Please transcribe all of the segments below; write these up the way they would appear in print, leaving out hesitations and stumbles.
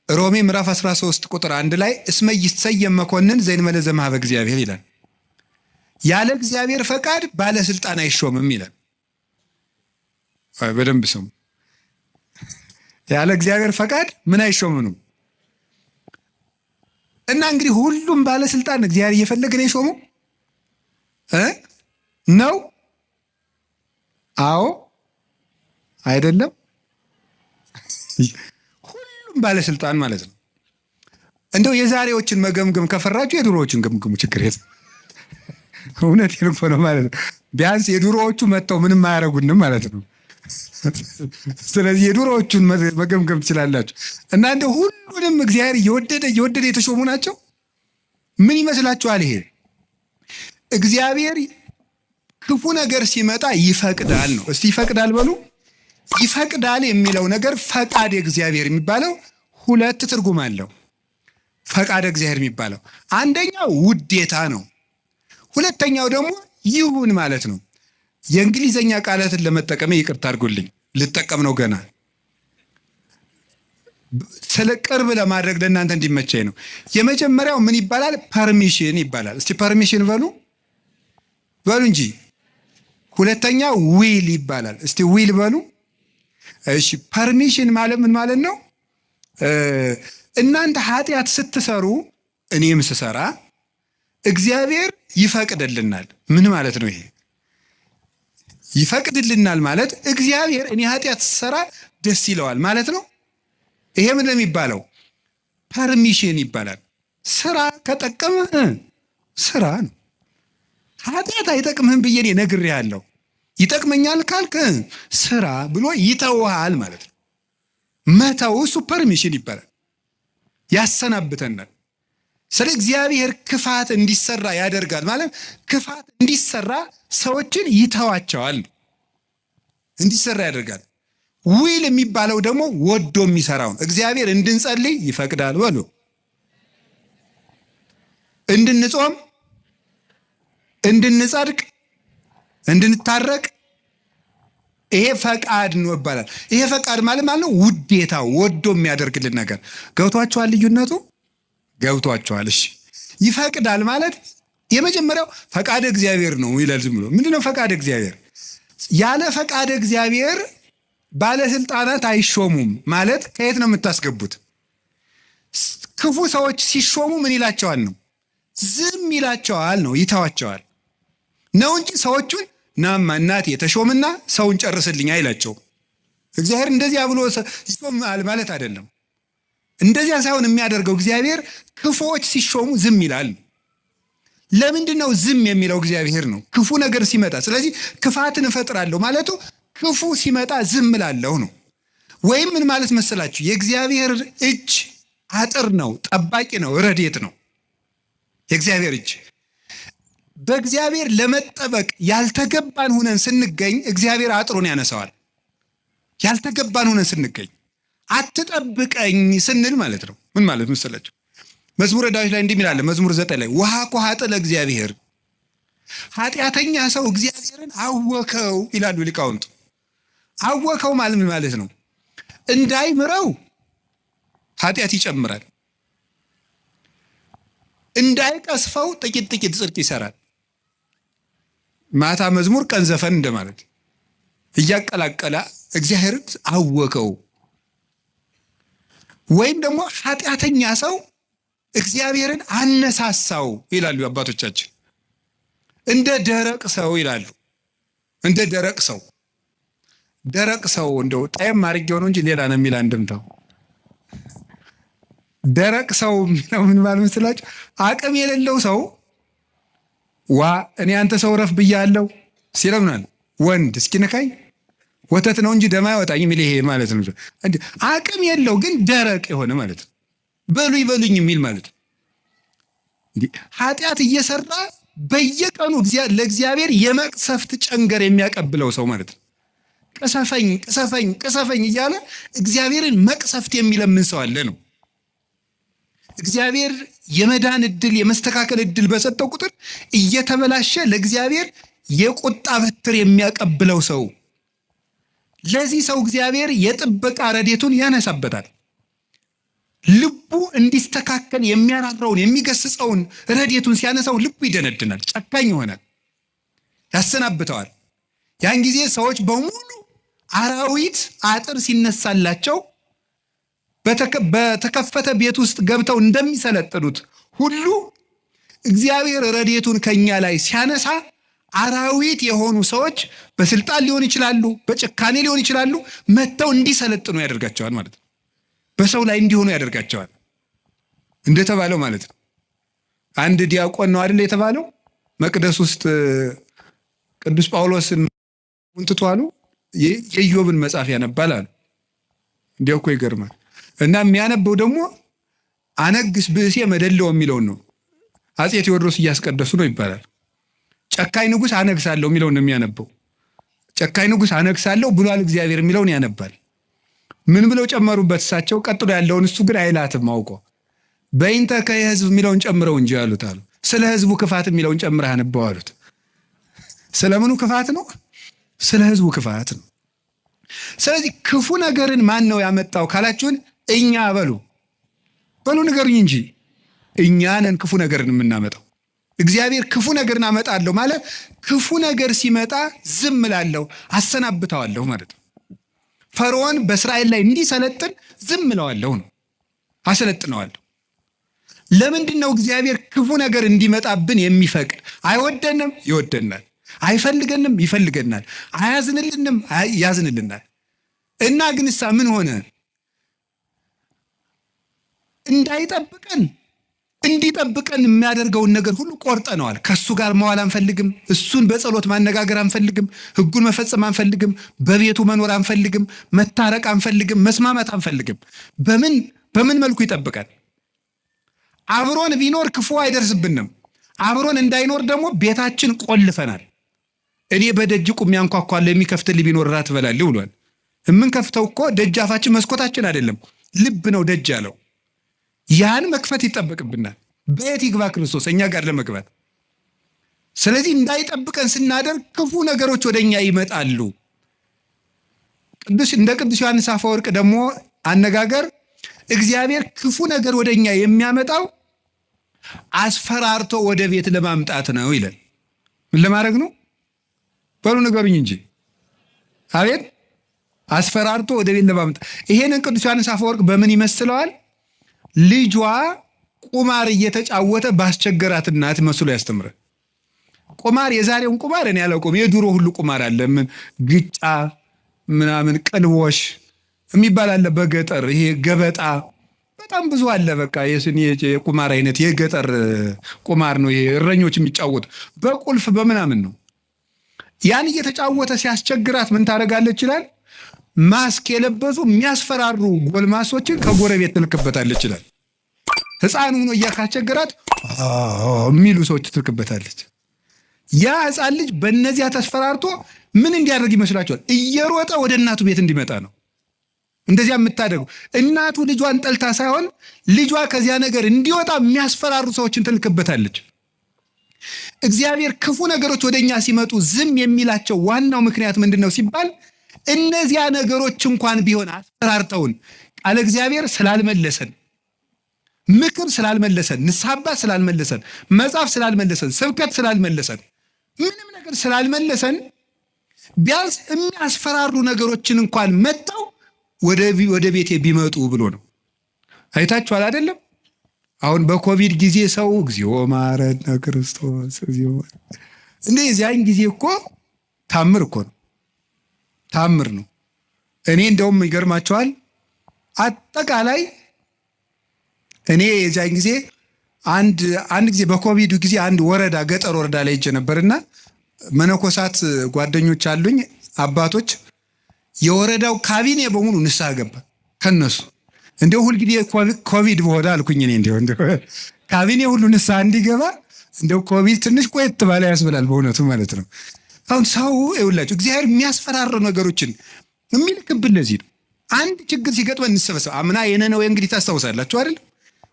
ሮሜ ምዕራፍ 13 ቁጥር 1 ላይ እስመ ይሰየም መኮንን ዘእንበለ ዘእምኀበ እግዚአብሔር ይላል። ያለ እግዚአብሔር ፈቃድ ባለስልጣን አይሾምም ይላል። በደንብ ስሙ። ያለ እግዚአብሔር ፈቃድ ምን አይሾምም ነው። እና እንግዲህ ሁሉም ባለስልጣን እግዚአብሔር እየፈለገ ነው የሾመው ነው? አዎ አይደለም? ሁሉም ባለስልጣን ማለት ነው። እንደው የዛሬዎችን መገምገም ከፈራችሁ የድሮዎችን ገምግሙ፣ ችግር የለም። እውነቴን እኮ ነው ማለት ነው። ቢያንስ የድሮዎቹ መጥተው ምንም አያደርጉንም ማለት ነው። ስለዚህ የድሮዎቹን መገምገም ትችላላችሁ። እና እንደው ሁሉንም እግዚአብሔር እየወደደ የተሾሙ ናቸው። ምን ይመስላችኋል? ይሄ እግዚአብሔር ክፉ ነገር ሲመጣ ይፈቅዳል ነው። እስቲ ይፈቅዳል በሉ። ይፈቅዳል የሚለው ነገር ፈቃድ እግዚአብሔር የሚባለው ሁለት ትርጉም አለው። ፈቃድ እግዚአብሔር የሚባለው አንደኛው ውዴታ ነው። ሁለተኛው ደግሞ ይሁን ማለት ነው። የእንግሊዘኛ ቃላትን ለመጠቀም ይቅርታ አድርጉልኝ፣ ልጠቀም ነው ገና ስለ ቅርብ ለማድረግ ለእናንተ እንዲመቸኝ ነው። የመጀመሪያው ምን ይባላል? ፐርሚሽን ይባላል። እስቲ ፐርሚሽን በሉ እንጂ። ሁለተኛው ዊል ይባላል። እስቲ ዊል በሉ። እሺ ፐርሚሽን ማለት ምን ማለት ነው? እናንተ ኃጢአት ስትሰሩ እኔም ስሰራ እግዚአብሔር ይፈቅድልናል። ምን ማለት ነው ይሄ? ይፈቅድልናል ማለት እግዚአብሔር እኔ ኃጢአት ስሰራ ደስ ይለዋል ማለት ነው። ይሄ ምን የሚባለው? ፐርሚሽን ይባላል። ስራ ከጠቀመህ ስራ ነው። ኃጢአት አይጠቅምህም ብዬ እኔ ነግሬሃለሁ፣ ይጠቅመኛል ካልክ ስራ ብሎ ይተውሃል ማለት ነው። መተው እሱ ፐርሚሽን ይባላል። ያሰናብተናል። ስለ እግዚአብሔር ክፋት እንዲሰራ ያደርጋል ማለት ክፋት እንዲሰራ ሰዎችን ይተዋቸዋል፣ እንዲሰራ ያደርጋል። ዊል የሚባለው ደግሞ ወዶ የሚሰራው እግዚአብሔር እንድንጸልይ ይፈቅዳል በሉ፣ እንድንጾም፣ እንድንጸድቅ፣ እንድንታረቅ ይሄ ፈቃድ ነው ይባላል። ይሄ ፈቃድ ማለት ነው ውዴታው፣ ወዶ የሚያደርግልን ነገር። ገብቷችኋል? ልዩነቱ ገብቷችኋል? እሺ ይፈቅዳል ማለት የመጀመሪያው ፈቃድ እግዚአብሔር ነው ይላል። ዝም ብሎ ምንድነው ፈቃድ እግዚአብሔር? ያለ ፈቃድ እግዚአብሔር ባለስልጣናት አይሾሙም ማለት ከየት ነው የምታስገቡት? ክፉ ሰዎች ሲሾሙ ምን ይላቸዋል ነው? ዝም ይላቸዋል ነው፣ ይተዋቸዋል ነው እንጂ ሰዎቹን ናማ እናቴ የተሾምና ሰውን ጨርስልኝ አይላቸውም። እግዚአብሔር እንደዚያ ብሎ ይሾማል ማለት አይደለም። እንደዚያ ሳይሆን የሚያደርገው እግዚአብሔር ክፉዎች ሲሾሙ ዝም ይላል። ለምንድን ነው ዝም የሚለው? እግዚአብሔር ነው ክፉ ነገር ሲመጣ። ስለዚህ ክፋትን እፈጥራለሁ ማለቱ ክፉ ሲመጣ ዝም እላለሁ ነው። ወይም ምን ማለት መሰላችሁ? የእግዚአብሔር እጅ አጥር ነው፣ ጠባቂ ነው፣ ረድኤት ነው። የእግዚአብሔር እጅ በእግዚአብሔር ለመጠበቅ ያልተገባን ሁነን ስንገኝ እግዚአብሔር አጥሩን ያነሳዋል። ያልተገባን ሁነን ስንገኝ አትጠብቀኝ ስንል ማለት ነው። ምን ማለት መሰላችሁ? መዝሙረ ዳዊት ላይ እንዲህ ይላል፣ መዝሙር 9 ላይ ውሃ ኮሃጠ ለእግዚአብሔር፣ ኃጢአተኛ ሰው እግዚአብሔርን አወከው ይላሉ ሊቃውንቱ። አወከው ማለት ምን ማለት ነው? እንዳይምረው ኃጢአት ይጨምራል፣ እንዳይቀስፈው ጥቂት ጥቂት ጽድቅ ይሰራል። ማታ መዝሙር ቀን ዘፈን እንደማለት እያቀላቀለ እግዚአብሔርን አወከው። ወይም ደግሞ ኃጢአተኛ ሰው እግዚአብሔርን አነሳሳው ይላሉ አባቶቻችን። እንደ ደረቅ ሰው ይላሉ። እንደ ደረቅ ሰው እንደው ጣይም አድርጌው ነው እንጂ ሌላ ነው የሚል አንድምታው። ደረቅ ሰው የሚለው ምን ማለት መስላችሁ? አቅም የሌለው ሰው እኔ አንተ ሰው ረፍ ብያለሁ ሲለምናል። ወንድ እስኪነካኝ ወተት ነው እንጂ ደም አይወጣኝ የሚል ይሄ ማለት ነው። አቅም የለው ግን ደረቅ የሆነ ማለት ነው። በሉኝ የሚል ማለት ነው። ኃጢአት እየሰራ በየቀኑ ለእግዚአብሔር የመቅሰፍት ጨንገር የሚያቀብለው ሰው ማለት ነው። ቅሰፈኝ እያለ እግዚአብሔርን መቅሰፍት የሚለምን ሰው አለ ነው። እግዚአብሔር የመዳን እድል የመስተካከል እድል በሰጠው ቁጥር እየተበላሸ ለእግዚአብሔር የቁጣ በትር የሚያቀብለው ሰው፣ ለዚህ ሰው እግዚአብሔር የጥበቃ ረድኤቱን ያነሳበታል። ልቡ እንዲስተካከል የሚያራራውን የሚገስጸውን ረድኤቱን ሲያነሳው ልቡ ይደነድናል፣ ጨካኝ ይሆናል፣ ያሰናብተዋል። ያን ጊዜ ሰዎች በሙሉ አራዊት አጥር ሲነሳላቸው በተከፈተ ቤት ውስጥ ገብተው እንደሚሰለጥኑት ሁሉ እግዚአብሔር ረድኤቱን ከኛ ላይ ሲያነሳ አራዊት የሆኑ ሰዎች በስልጣን ሊሆን ይችላሉ፣ በጭካኔ ሊሆን ይችላሉ፣ መጥተው እንዲሰለጥኑ ያደርጋቸዋል ማለት ነው። በሰው ላይ እንዲሆኑ ያደርጋቸዋል እንደተባለው ማለት ነው። አንድ ዲያቆን ነው አይደል የተባለው መቅደስ ውስጥ ቅዱስ ጳውሎስን እንትቷሉ የኢዮብን መጽሐፍ ያነባል አሉ። እንዲያው እኮ ይገርማል። እና የሚያነበው ደግሞ አነግስ ብእሴ መደለው የሚለውን ነው። አፄ ቴዎድሮስ እያስቀደሱ ነው ይባላል። ጨካኝ ንጉሥ አነግሳለሁ የሚለውን ነው የሚያነበው። ጨካኝ ንጉሥ አነግሳለሁ ብሏል እግዚአብሔር የሚለውን ያነባል። ምን ብለው ጨመሩበት እሳቸው? ቀጥሎ ያለውን እሱ ግን አይላትም አውቆ በይንተ ከህዝብ የሚለውን ጨምረው እንጂ ያሉት አሉ። ስለ ህዝቡ ክፋት የሚለውን ጨምረህ አነበው አሉት። ስለምኑ ክፋት ነው? ስለ ህዝቡ ክፋት ነው። ስለዚህ ክፉ ነገርን ማን ነው ያመጣው ካላችሁን፣ እኛ በሉ ንገሩኝ እንጂ እኛ ነን ክፉ ነገርን የምናመጣው። እግዚአብሔር ክፉ ነገርን አመጣለሁ ማለት ክፉ ነገር ሲመጣ ዝም እላለሁ፣ አሰናብተዋለሁ ማለት ነው። ፈርዖን በእስራኤል ላይ እንዲሰለጥን ዝም እለዋለሁ ነው፣ አሰለጥነዋለሁ። ለምንድን ነው እግዚአብሔር ክፉ ነገር እንዲመጣብን የሚፈቅድ? አይወደንም፣ ይወደናል። አይፈልገንም፣ ይፈልገናል። አያዝንልንም፣ ያዝንልናል። እና ግንሳ ምን ሆነ? እንዳይጠብቀን እንዲጠብቀን የሚያደርገውን ነገር ሁሉ ቆርጠነዋል። ከሱ ጋር መዋል አንፈልግም። እሱን በጸሎት ማነጋገር አንፈልግም። ሕጉን መፈጸም አንፈልግም። በቤቱ መኖር አንፈልግም። መታረቅ አንፈልግም። መስማማት አንፈልግም። በምን መልኩ ይጠብቀን? አብሮን ቢኖር ክፉ አይደርስብንም። አብሮን እንዳይኖር ደግሞ ቤታችን ቆልፈናል። እኔ በደጅ ቁሜ አንኳኳለሁ፣ የሚከፍትልኝ ቢኖር ራት እበላለሁ ብሏል። የምንከፍተው እኮ ደጃፋችን መስኮታችን አይደለም፣ ልብ ነው ደጅ ያለው። ያን መክፈት ይጠበቅብናል። በየት ይግባ ክርስቶስ እኛ ጋር ለመግባት? ስለዚህ እንዳይጠብቀን ስናደርግ ክፉ ነገሮች ወደኛ ይመጣሉ። እንደ ቅዱስ ዮሐንስ አፈወርቅ ደግሞ አነጋገር እግዚአብሔር ክፉ ነገር ወደኛ የሚያመጣው አስፈራርቶ ወደ ቤት ለማምጣት ነው ይላል። ምን ለማድረግ ነው? በሉ ንገሩኝ እንጂ። አቤት፣ አስፈራርቶ ወደ ቤት ለማምጣት። ይሄንን ቅዱስ ዮሐንስ አፈወርቅ በምን ይመስለዋል? ልጇ ቁማር እየተጫወተ ባስቸገራት እናት መስሎ ያስተምራል። ቁማር፣ የዛሬውን ቁማር እኔ አላውቅም። የድሮ ሁሉ ቁማር አለ። ምን ግጫ ምናምን ቅልቦሽ የሚባል አለ በገጠር። ይሄ ገበጣ በጣም ብዙ አለ። በቃ የቁማር አይነት የገጠር ቁማር ነው። ይሄ እረኞች የሚጫወቱ በቁልፍ በምናምን ነው። ያን እየተጫወተ ሲያስቸግራት ምን ታደርጋለች ይላል? ማስክ የለበሱ የሚያስፈራሩ ጎልማሶችን ከጎረቤት ትልክበታለች ይላል። ሕፃን ሆኖ እያካስቸገራት የሚሉ ሰዎች ትልክበታለች። ያ ሕፃን ልጅ በእነዚያ ተስፈራርቶ ምን እንዲያደርግ ይመስላችኋል? እየሮጠ ወደ እናቱ ቤት እንዲመጣ ነው። እንደዚያ የምታደርጉ እናቱ ልጇን ጠልታ ሳይሆን ልጇ ከዚያ ነገር እንዲወጣ የሚያስፈራሩ ሰዎችን ትልክበታለች። እግዚአብሔር ክፉ ነገሮች ወደኛ ሲመጡ ዝም የሚላቸው ዋናው ምክንያት ምንድን ነው ሲባል እነዚያ ነገሮች እንኳን ቢሆን አስፈራርተውን ቃለ እግዚአብሔር ስላልመለሰን፣ ምክር ስላልመለሰን፣ ንስሐ አባት ስላልመለሰን፣ መጽሐፍ ስላልመለሰን፣ ስብከት ስላልመለሰን፣ ምንም ነገር ስላልመለሰን ቢያንስ የሚያስፈራሩ ነገሮችን እንኳን መጣው ወደ ቤቴ ቢመጡ ብሎ ነው። አይታችኋል አይደለም? አሁን በኮቪድ ጊዜ ሰው እግዚኦ ማረነ ክርስቶስ እግዚኦ እንዴ! ያን ጊዜ እኮ ታምር እኮ ነው፣ ታምር ነው። እኔ እንደውም ይገርማቸዋል። አጠቃላይ እኔ የዛን ጊዜ አንድ ጊዜ በኮቪድ ጊዜ አንድ ወረዳ ገጠር ወረዳ ላይ ሄጄ ነበርና መነኮሳት ጓደኞች አሉኝ አባቶች፣ የወረዳው ካቢኔ በሙሉ ንስሐ ገባ ከነሱ። እንደው ሁልጊዜ ኮቪድ በሆነ አልኩኝ እኔ እንደው ካቢኔ ሁሉ ንስሐ እንዲገባ እንደው ኮቪድ ትንሽ ቆየት ባለ ያስብላል በእውነቱ ማለት ነው። አሁን ሰው ይውላችሁ እግዚአብሔር የሚያስፈራሩ ነገሮችን የሚልክብን ለዚህ ነው። አንድ ችግር ሲገጥመን እንሰበሰብ። አምና የነነዌ እንግዲህ ታስታውሳላችሁ አይደል?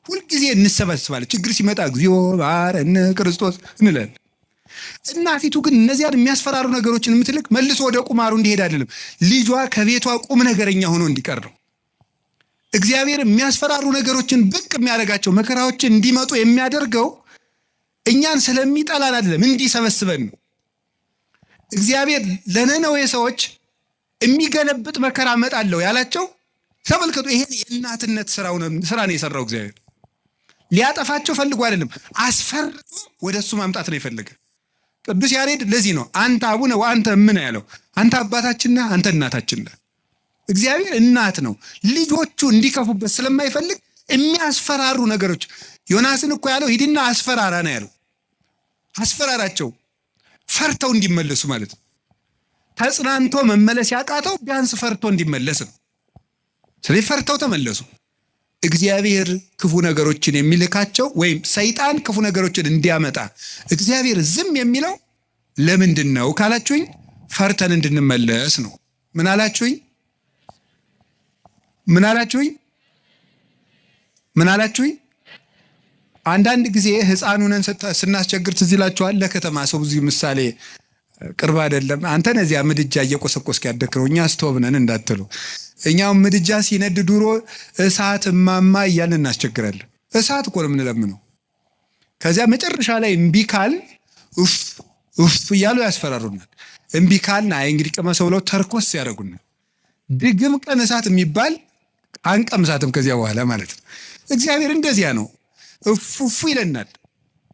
ሁልጊዜ እንሰበስባለን። ችግር ሲመጣ እግዚኦ ማረነ ክርስቶስ እንላለን። እናቲቱ ግን እነዚያን የሚያስፈራሩ ነገሮችን የምትልክ መልሶ ወደ ቁማሩ እንዲሄድ አይደለም፣ ልጇ ከቤቷ ቁም ነገረኛ ሆኖ እንዲቀር ነው። እግዚአብሔር የሚያስፈራሩ ነገሮችን ብቅ የሚያደርጋቸው መከራዎችን እንዲመጡ የሚያደርገው እኛን ስለሚጠላን አይደለም፣ እንዲሰበስበን ነው። እግዚአብሔር ለነነዌ ሰዎች የሚገለብጥ መከራ እመጣለሁ ያላቸው ተመልከቱ። ይሄ የእናትነት ስራ ነው የሰራው እግዚአብሔር። ሊያጠፋቸው ፈልጎ አይደለም፣ አስፈርቶ ወደሱ ማምጣት ነው የፈለገ። ቅዱስ ያሬድ ለዚህ ነው አንተ አቡነ ወአንተ እምነ ያለው። አንተ አባታችን ነህ፣ አንተ እናታችን ነህ። እግዚአብሔር እናት ነው። ልጆቹ እንዲከፉበት ስለማይፈልግ የሚያስፈራሩ ነገሮች፣ ዮናስን እኮ ያለው ሂድና አስፈራራ ነው ያለው። አስፈራራቸው ፈርተው እንዲመለሱ ማለት ነው። ተጽናንቶ መመለስ ያቃተው ቢያንስ ፈርቶ እንዲመለስ ነው። ስለዚህ ፈርተው ተመለሱ። እግዚአብሔር ክፉ ነገሮችን የሚልካቸው ወይም ሰይጣን ክፉ ነገሮችን እንዲያመጣ እግዚአብሔር ዝም የሚለው ለምንድን ነው ካላችሁኝ፣ ፈርተን እንድንመለስ ነው። ምን አላችሁኝ? ምን አላችሁኝ? ምን አላችሁኝ? አንዳንድ ጊዜ ሕፃኑንን ስናስቸግር ትዝ ይላችኋል። ለከተማ ሰው ብዙ ምሳሌ ቅርብ አይደለም። አንተን እዚያ ምድጃ እየቆሰቆስክ ያደክረው እኛ ስቶቭ ነን እንዳትሉ። እኛው ምድጃ ሲነድ ድሮ እሳት ማማ እያልን እናስቸግራለን። እሳት እኮ ነው የምንለምነው። ከዚያ መጨረሻ ላይ እምቢ ካል ኡፍ እያሉ ያስፈራሩናል። እምቢ ካልን አይ እንግዲህ ቀመሰው ብለው ተርኮስ ያደርጉናል። ድግም ቀን እሳት የሚባል አንቀምሳትም ከዚያ በኋላ ማለት ነው። እግዚአብሔር እንደዚያ ነው። እፉ ይለናል።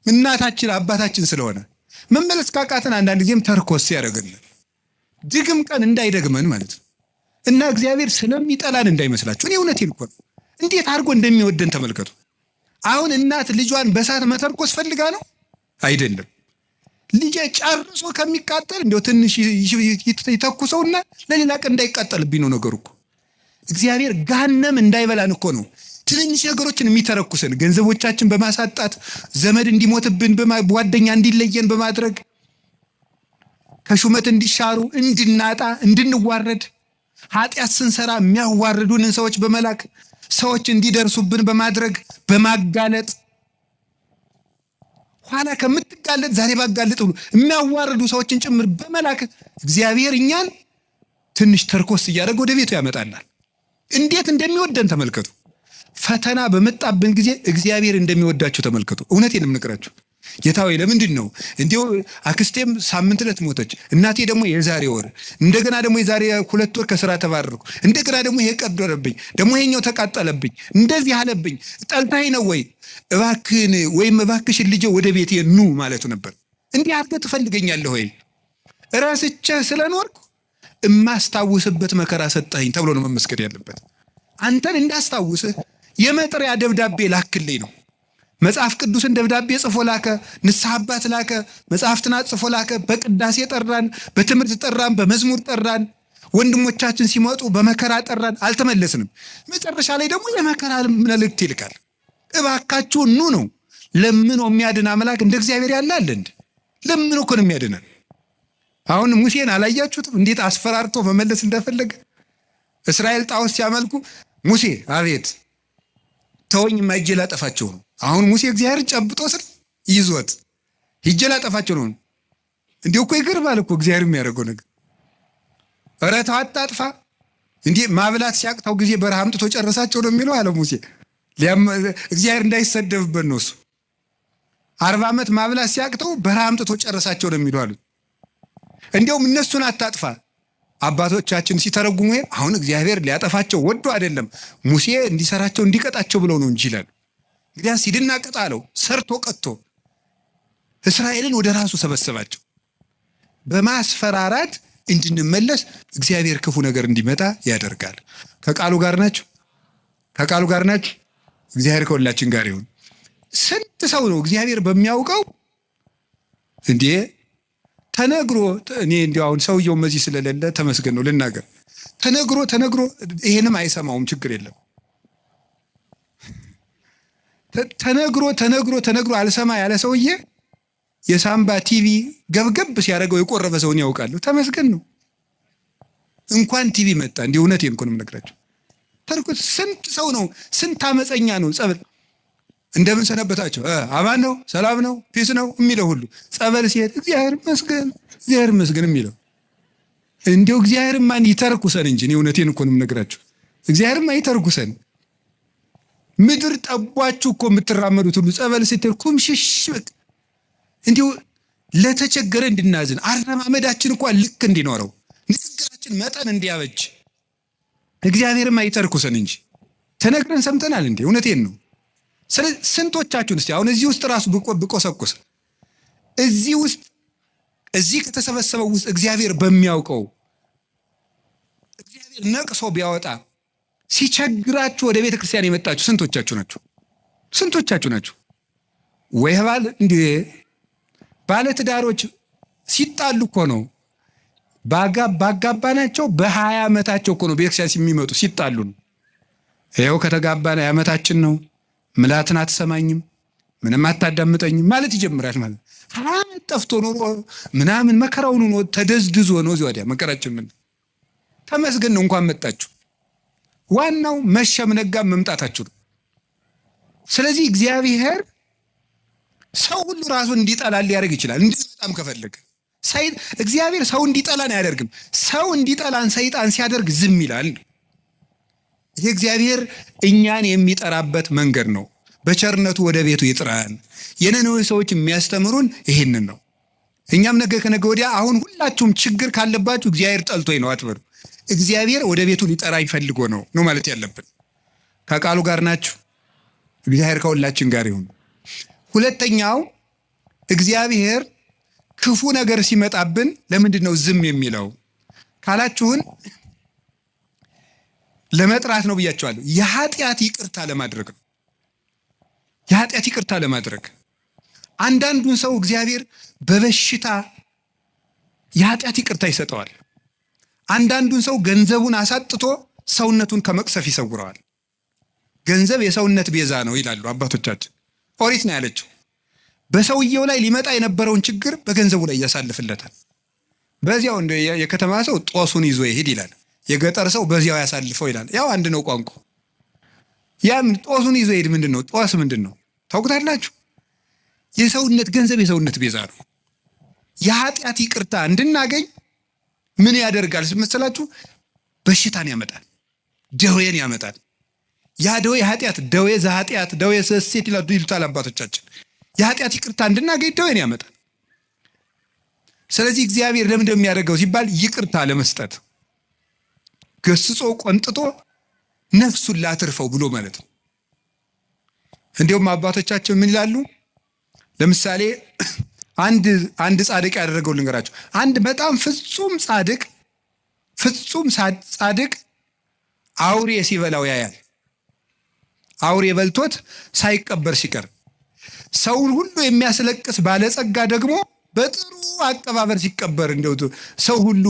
እናታችን አባታችን ስለሆነ መመለስ ካቃተን አንዳንድ ጊዜም ተርኮስ ያደርገናል። ድግም ቀን እንዳይደግመን ማለት ነው። እና እግዚአብሔር ስለሚጠላን እንዳይመስላችሁ። እኔ እውነቴን እኮ ነው። እንዴት አድርጎ እንደሚወደን ተመልከቱ። አሁን እናት ልጇን በእሳት መተርኮስ ፈልጋ ነው አይደለም። ልጄ ጨርሶ ከሚቃጠል እንደው ትንሽ ይተኩሰውና ለሌላ ቀን እንዳይቃጠልብኝ ነው ነገሩ እኮ። እግዚአብሔር ገሃነም እንዳይበላን እኮ ነው ትንንሽ ነገሮችን የሚተረኩሰን። ገንዘቦቻችን በማሳጣት ዘመድ እንዲሞትብን፣ ጓደኛ እንዲለየን በማድረግ ከሹመት እንዲሻሩ፣ እንድናጣ፣ እንድንዋረድ፣ ኃጢአት ስንሰራ የሚያዋርዱንን ሰዎች በመላክ ሰዎች እንዲደርሱብን በማድረግ በማጋለጥ ኋላ ከምትጋለጥ ዛሬ ባጋለጥ ብሎ የሚያዋርዱ ሰዎችን ጭምር በመላክ እግዚአብሔር እኛን ትንሽ ተርኮስ እያደረገ ወደ ቤቱ ያመጣናል። እንዴት እንደሚወደን ተመልከቱ። ፈተና በመጣብን ጊዜ እግዚአብሔር እንደሚወዳቸው ተመልከቱ። እውነቴን የምነግራችሁ ጌታ ሆይ ለምንድን ነው እንዲሁ አክስቴም ሳምንት ዕለት ሞተች፣ እናቴ ደግሞ የዛሬ ወር፣ እንደገና ደግሞ የዛሬ 2 ወር ከስራ ተባረርኩ፣ እንደገና ደግሞ ይሄ ቀደረብኝ፣ ደግሞ ይሄኛው ተቃጠለብኝ፣ እንደዚህ አለብኝ፣ ጠልታኝ ነው ወይ እባክህን ወይም እባክሽን ልጄ ወደ ቤቴ ኑ ማለቱ ነበር። እንዲህ አድርገህ ትፈልገኛለህ ወይ? ራስቼህ ስለኖርኩ እማስታውስበት መከራ ሰጠኸኝ ተብሎ ነው መመስገን ያለበት። አንተን እንዳስታውስህ የመጥሪያ ደብዳቤ ላክልኝ ነው። መጽሐፍ ቅዱስን ደብዳቤ ጽፎ ላከ፣ ንስሐ አባት ላከ፣ መጽሐፍትን ጽፎ ላከ፣ በቅዳሴ ጠራን፣ በትምህርት ጠራን፣ በመዝሙር ጠራን፣ ወንድሞቻችን ሲመጡ በመከራ ጠራን፣ አልተመለስንም። መጨረሻ ላይ ደግሞ የመከራ መልእክት ይልካል። እባካችሁ ኑ ነው። ለምኖ የሚያድን አምላክ እንደ እግዚአብሔር ያለ አለ እንዴ? ለምኖ እኮ ነው የሚያድናል። አሁን ሙሴን አላያችሁትም? እንዴት አስፈራርቶ መመለስ እንደፈለገ። እስራኤል ጣዖት ሲያመልኩ ሙሴ አቤት ተወኝ ማይጄ ላጠፋቸው ነው። አሁን ሙሴ እግዚአብሔር ጨብጦ ስር ይዞት ሂጄ ላጠፋቸው ነው። እንዲሁ እኮ ይገርማል እኮ እግዚአብሔር የሚያደርገው ነገር። ኧረ ተው አታጥፋ። እንዲህ ማብላት ሲያቅተው ጊዜ በረሃ አምጥቶ ጨረሳቸው ነው የሚለው አለ ሙሴ። እግዚአብሔር እንዳይሰደብበት ነው እሱ። 40 ዓመት ማብላት ሲያቅተው በረሃ አምጥቶ ጨረሳቸው ነው የሚለው አሉ። እንዲያውም እነሱን አታጥፋ አባቶቻችን ሲተረጉሙ አሁን እግዚአብሔር ሊያጠፋቸው ወዶ አይደለም ሙሴ እንዲሰራቸው እንዲቀጣቸው ብለው ነው እንጂ ይላሉ። እንግዲያስ ሂድና ቅጣ አለው። ሰርቶ ቀጥቶ እስራኤልን ወደ ራሱ ሰበሰባቸው። በማስፈራራት እንድንመለስ እግዚአብሔር ክፉ ነገር እንዲመጣ ያደርጋል። ከቃሉ ጋር ናችሁ? ከቃሉ ጋር ናችሁ? እግዚአብሔር ከሁላችን ጋር ይሁን። ስንት ሰው ነው እግዚአብሔር በሚያውቀው እንዴ ተነግሮ እኔ እንዲያው አሁን ሰውየው መዚህ ስለሌለ ተመስገን ነው ልናገር። ተነግሮ ይሄንም አይሰማውም፣ ችግር የለም። ተነግሮ አልሰማ ያለ ሰውዬ የሳምባ ቲቪ ገብገብ ሲያደርገው የቆረበ ሰውን ያውቃሉ። ተመስገን ነው። እንኳን ቲቪ መጣ። እንዲህ እውነቴን እኮ ነው የምነግራቸው። ተርኩት ስንት ሰው ነው፣ ስንት አመፀኛ ነው ጸበል እንደምን ሰነበታቸው አማን ነው ሰላም ነው ፒስ ነው የሚለው ሁሉ ጸበል ሲሄድ እግዚአብሔር ይመስገን የሚለው። እንዲሁ እግዚአብሔር ማን ይተርኩሰን እንጂ እኔ እውነቴን እኮ ነው የምነግራቸው። እግዚአብሔር ማን ይተርኩሰን። ምድር ጠቧችሁ እኮ የምትራመዱት ሁሉ ጸበል ስትል ኩምሽሽ በቃ እንዲሁ ለተቸገረ እንድናዝን አረማመዳችን እንኳን ልክ እንዲኖረው ንግግራችን መጠን እንዲያበጅ እግዚአብሔርም አይተርኩሰን እንጂ ተነግረን ሰምተናል እንዴ? እውነቴን ነው። ስለዚህ ስንቶቻችሁን እስቲ አሁን እዚህ ውስጥ ራሱ ብቆሰቁስ እዚህ ውስጥ እዚህ ከተሰበሰበው ውስጥ እግዚአብሔር በሚያውቀው እግዚአብሔር ነቅሶ ቢያወጣ ሲቸግራችሁ ወደ ቤተ ክርስቲያን የመጣችሁ ስንቶቻችሁ ናችሁ? ስንቶቻችሁ ናችሁ? ወይ እንዴ ባለ ትዳሮች ሲጣሉ እኮ ነው ባጋባናቸው በ20 ዓመታቸው እኮ ነው ቤተክርስቲያን የሚመጡ ሲጣሉ ነው። ይኸው ከተጋባና ዓመታችን ነው፣ ምላትን አትሰማኝም፣ ምንም አታዳምጠኝም ማለት ይጀምራል። ማለት ጠፍቶ ኖሮ ምናምን መከራውን ነው ተደዝድዞ ነው እዚህ ወዲያ መከራችን ምን ተመስገን ነው እንኳን መጣችሁ። ዋናው መሸም ነጋም መምጣታችሁ ነው። ስለዚህ እግዚአብሔር ሰው ሁሉ ራሱን እንዲጠላ ሊያደርግ ይችላል። እንዲጠላም ከፈለገ እግዚአብሔር ሰው እንዲጠላን አያደርግም። ሰው እንዲጠላን ሰይጣን ሲያደርግ ዝም ይላል። ይሄ እግዚአብሔር እኛን የሚጠራበት መንገድ ነው። በቸርነቱ ወደ ቤቱ ይጥራን። የነነዌ ሰዎች የሚያስተምሩን ይሄንን ነው። እኛም ነገ ከነገ ወዲያ አሁን ሁላችሁም ችግር ካለባችሁ እግዚአብሔር ጠልቶኝ ነው አትበሉ። እግዚአብሔር ወደ ቤቱ ሊጠራ ይፈልጎ ነው ማለት ያለብን። ከቃሉ ጋር ናችሁ። እግዚአብሔር ከሁላችን ጋር ይሁን። ሁለተኛው እግዚአብሔር ክፉ ነገር ሲመጣብን ለምንድን ነው ዝም የሚለው ካላችሁን ለመጥራት ነው ብያችኋለሁ። የኃጢአት ይቅርታ ለማድረግ ነው። የኃጢአት ይቅርታ ለማድረግ አንዳንዱን ሰው እግዚአብሔር በበሽታ የኃጢአት ይቅርታ ይሰጠዋል። አንዳንዱን ሰው ገንዘቡን አሳጥቶ ሰውነቱን ከመቅሰፍ ይሰውረዋል። ገንዘብ የሰውነት ቤዛ ነው ይላሉ አባቶቻችን። ኦሪት ነው ያለችው። በሰውየው ላይ ሊመጣ የነበረውን ችግር በገንዘቡ ላይ ያሳልፍለታል። በዚያው እንደ የከተማ ሰው ጦሱን ይዞ ይሄድ ይላል። የገጠር ሰው በዚያው ያሳልፈው ይላል። ያው አንድ ነው ቋንቋ። ያም ጦሱን ይዞ ይሄድ ምንድነው? ጦስ ምንድነው ታውቁታላችሁ? የሰውነት ገንዘብ የሰውነት ቤዛ ነው። የኃጢአት ይቅርታ እንድናገኝ ምን ያደርጋል መሰላችሁ? በሽታን ያመጣል፣ ደዌን ያመጣል። ያ ደዌ ኃጢአት ደዌ ዘኃጢአት ደዌ ሰሴት ይሉታል አባቶቻችን። የኃጢአት ይቅርታ እንድናገኝ ደዌን ያመጣል። ስለዚህ እግዚአብሔር ለምን የሚያደርገው ሲባል ይቅርታ ለመስጠት ገስጾ ቆንጥጦ ነፍሱን ላትርፈው ብሎ ማለት ነው። እንዲሁም አባቶቻችን ምን ይላሉ? ለምሳሌ አንድ ጻድቅ ያደረገው ልንገራችሁ። አንድ በጣም ፍጹም ጻድቅ አውሬ ሲበላው ያያል። አውሬ በልቶት ሳይቀበር ሲቀር፣ ሰውን ሁሉ የሚያስለቅስ ባለጸጋ ደግሞ በጥሩ አቀባበር ሲቀበር እንደው ሰው ሁሉ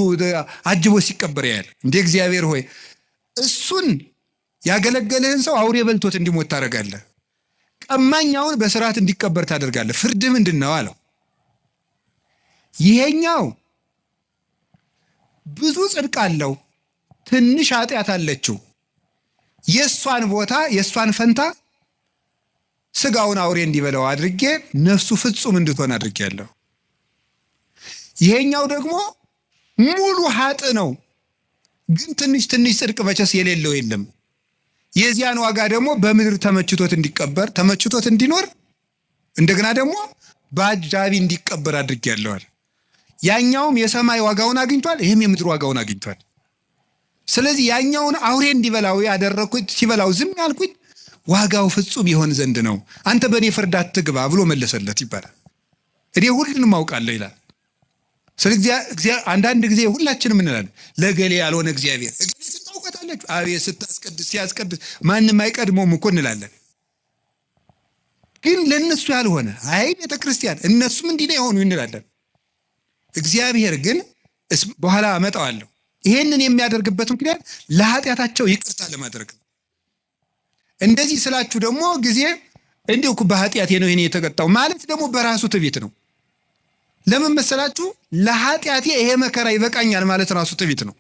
አጅቦ ሲቀበር ያያል። እንደ እግዚአብሔር ሆይ እሱን ያገለገለህን ሰው አውሬ በልቶት እንዲሞት ታደርጋለህ፣ ቀማኛውን በስርዓት እንዲቀበር ታደርጋለህ። ፍርድ ምንድን ነው አለው። ይሄኛው ብዙ ጽድቅ አለው፣ ትንሽ ኃጢአት አለችው። የእሷን ቦታ የእሷን ፈንታ ስጋውን አውሬ እንዲበላው አድርጌ ነፍሱ ፍጹም እንድትሆን አድርጌያለሁ። ይሄኛው ደግሞ ሙሉ ኃጥ ነው፣ ግን ትንሽ ጽድቅ መቸስ የሌለው የለም። የዚያን ዋጋ ደግሞ በምድር ተመችቶት እንዲቀበር ተመችቶት እንዲኖር እንደገና ደግሞ በአጃቢ እንዲቀበር አድርጌያለዋል። ያኛውም የሰማይ ዋጋውን አግኝቷል፣ ይሄም የምድር ዋጋውን አግኝቷል። ስለዚህ ያኛውን አውሬ እንዲበላው ያደረኩት ሲበላው ዝም ያልኩት ዋጋው ፍጹም ይሆን ዘንድ ነው። አንተ በእኔ ፍርድ አትግባ ብሎ መለሰለት ይባላል። እኔ ሁሉንም አውቃለሁ ይላል። ስለዚህ አንዳንድ ጊዜ ሁላችንም እንላለን ለገሌ ያልሆነ እግዚአብሔር እግሌ ስታውቀታለች አቤት ስታስቀድስ ሲያስቀድስ ማንም አይቀድመውም እኮ እንላለን። ግን ለነሱ ያልሆነ አይ ቤተክርስቲያን እነሱም እንዲህ ነው የሆኑ እንላለን። እግዚአብሔር ግን በኋላ አመጣዋለሁ። ይሄንን የሚያደርግበት ምክንያት ለኃጢአታቸው ይቅርታ ለማድረግ ነው። እንደዚህ ስላችሁ ደግሞ ጊዜ እንዲሁ በኃጢአቴ ነው ይሄን የተቀጣው ማለት ደግሞ በራሱ ትዕቢት ነው። ለምን መሰላችሁ? ለኃጢአቴ ይሄ መከራ ይበቃኛል ማለት ራሱ ትዕቢት ነው።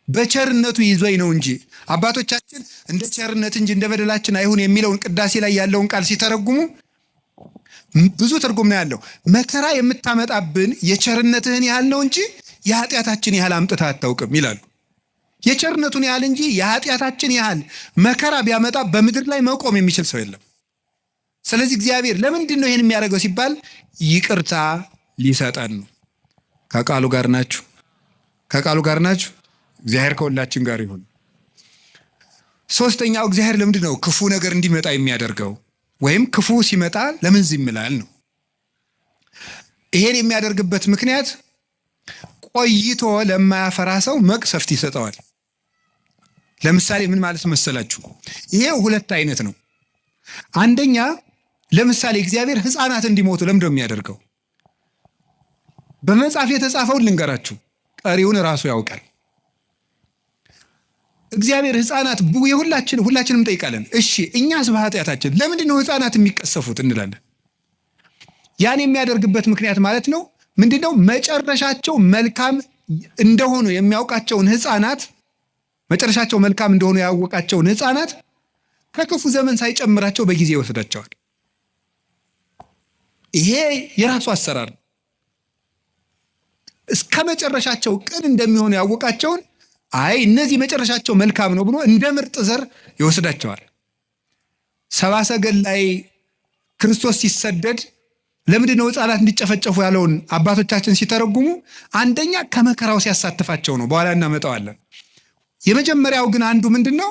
በቸርነቱ ይዞኝ ነው እንጂ አባቶቻችን እንደ ቸርነት እንጂ እንደ በደላችን አይሁን የሚለውን ቅዳሴ ላይ ያለውን ቃል ሲተረጉሙ ብዙ ትርጉም ነው ያለው። መከራ የምታመጣብን የቸርነትህን ያህል ነው እንጂ የኃጢአታችን ያህል አምጥታ አታውቅም ይላሉ። የቸርነቱን ያህል እንጂ የኃጢአታችን ያህል መከራ ቢያመጣ በምድር ላይ መቆም የሚችል ሰው የለም። ስለዚህ እግዚአብሔር ለምንድን ነው ይህን የሚያደርገው ሲባል ይቅርታ ሊሰጠን ነው። ከቃሉ ጋር ናችሁ? ከቃሉ ጋር ናችሁ? እግዚአብሔር ከሁላችን ጋር ይሁን። ሶስተኛው እግዚአብሔር ለምንድን ነው ክፉ ነገር እንዲመጣ የሚያደርገው? ወይም ክፉ ሲመጣ ለምን ዝም ይላል ነው። ይሄን የሚያደርግበት ምክንያት ቆይቶ ለማያፈራ ሰው መቅሰፍት ይሰጠዋል። ለምሳሌ ምን ማለት መሰላችሁ? ይሄ ሁለት አይነት ነው። አንደኛ ለምሳሌ እግዚአብሔር ሕፃናት እንዲሞቱ ለምንድን ነው የሚያደርገው? በመጽሐፍ የተጻፈውን ልንገራችሁ፣ ቀሪውን ራሱ ያውቃል። እግዚአብሔር ሕፃናት ሁላችንም እንጠይቃለን። እሺ እኛስ በኃጢአታችን ለምንድን ነው ሕፃናት የሚቀሰፉት እንላለን። ያን የሚያደርግበት ምክንያት ማለት ነው ምንድነው? መጨረሻቸው መልካም እንደሆኑ የሚያውቃቸውን ሕፃናት መጨረሻቸው መልካም እንደሆኑ ያወቃቸውን ሕፃናት ከክፉ ዘመን ሳይጨምራቸው በጊዜ ይወስዳቸዋል። ይሄ የራሱ አሰራር። እስከ መጨረሻቸው ቅን እንደሚሆኑ ያወቃቸውን እነዚህ መጨረሻቸው መልካም ነው ብሎ እንደ ምርጥ ዘር ይወስዳቸዋል። ሰብአ ሰገል ላይ ክርስቶስ ሲሰደድ ለምንድን ነው ሕፃናት እንዲጨፈጨፉ ያለውን አባቶቻችን ሲተረጉሙ አንደኛ ከመከራው ሲያሳትፋቸው ነው። በኋላ እናመጣዋለን። የመጀመሪያው ግን አንዱ ምንድን ነው?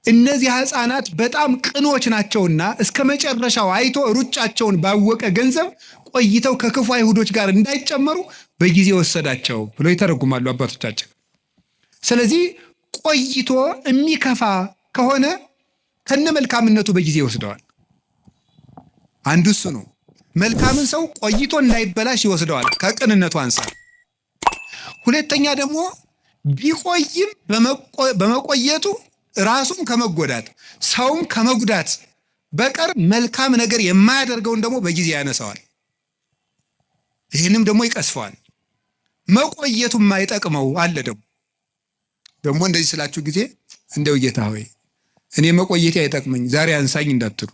እነዚህ ሕፃናት በጣም ቅኖች ናቸውና እስከ መጨረሻው አይቶ ሩጫቸውን ባወቀ ገንዘብ ቆይተው ከክፉ አይሁዶች ጋር እንዳይጨመሩ በጊዜ ወሰዳቸው ብሎ ይተረጉማሉ አባቶቻችን። ስለዚህ ቆይቶ የሚከፋ ከሆነ ከነ መልካምነቱ በጊዜ ይወስደዋል። አንዱ እሱ ነው። መልካምን ሰው ቆይቶ እንዳይበላሽ ይወስደዋል ከቅንነቱ አንፃር። ሁለተኛ ደግሞ ቢቆይም በመቆየቱ ራሱም ከመጎዳት ሰውም ከመጉዳት በቀር መልካም ነገር የማያደርገውን ደግሞ በጊዜ ያነሳዋል። ይህንም ደግሞ ይቀስፈዋል። መቆየቱ የማይጠቅመው አለ። ደግሞ እንደዚህ ስላችሁ ጊዜ እንደው ጌታ ሆይ እኔ መቆየቴ አይጠቅመኝ ዛሬ አንሳኝ እንዳትሉ።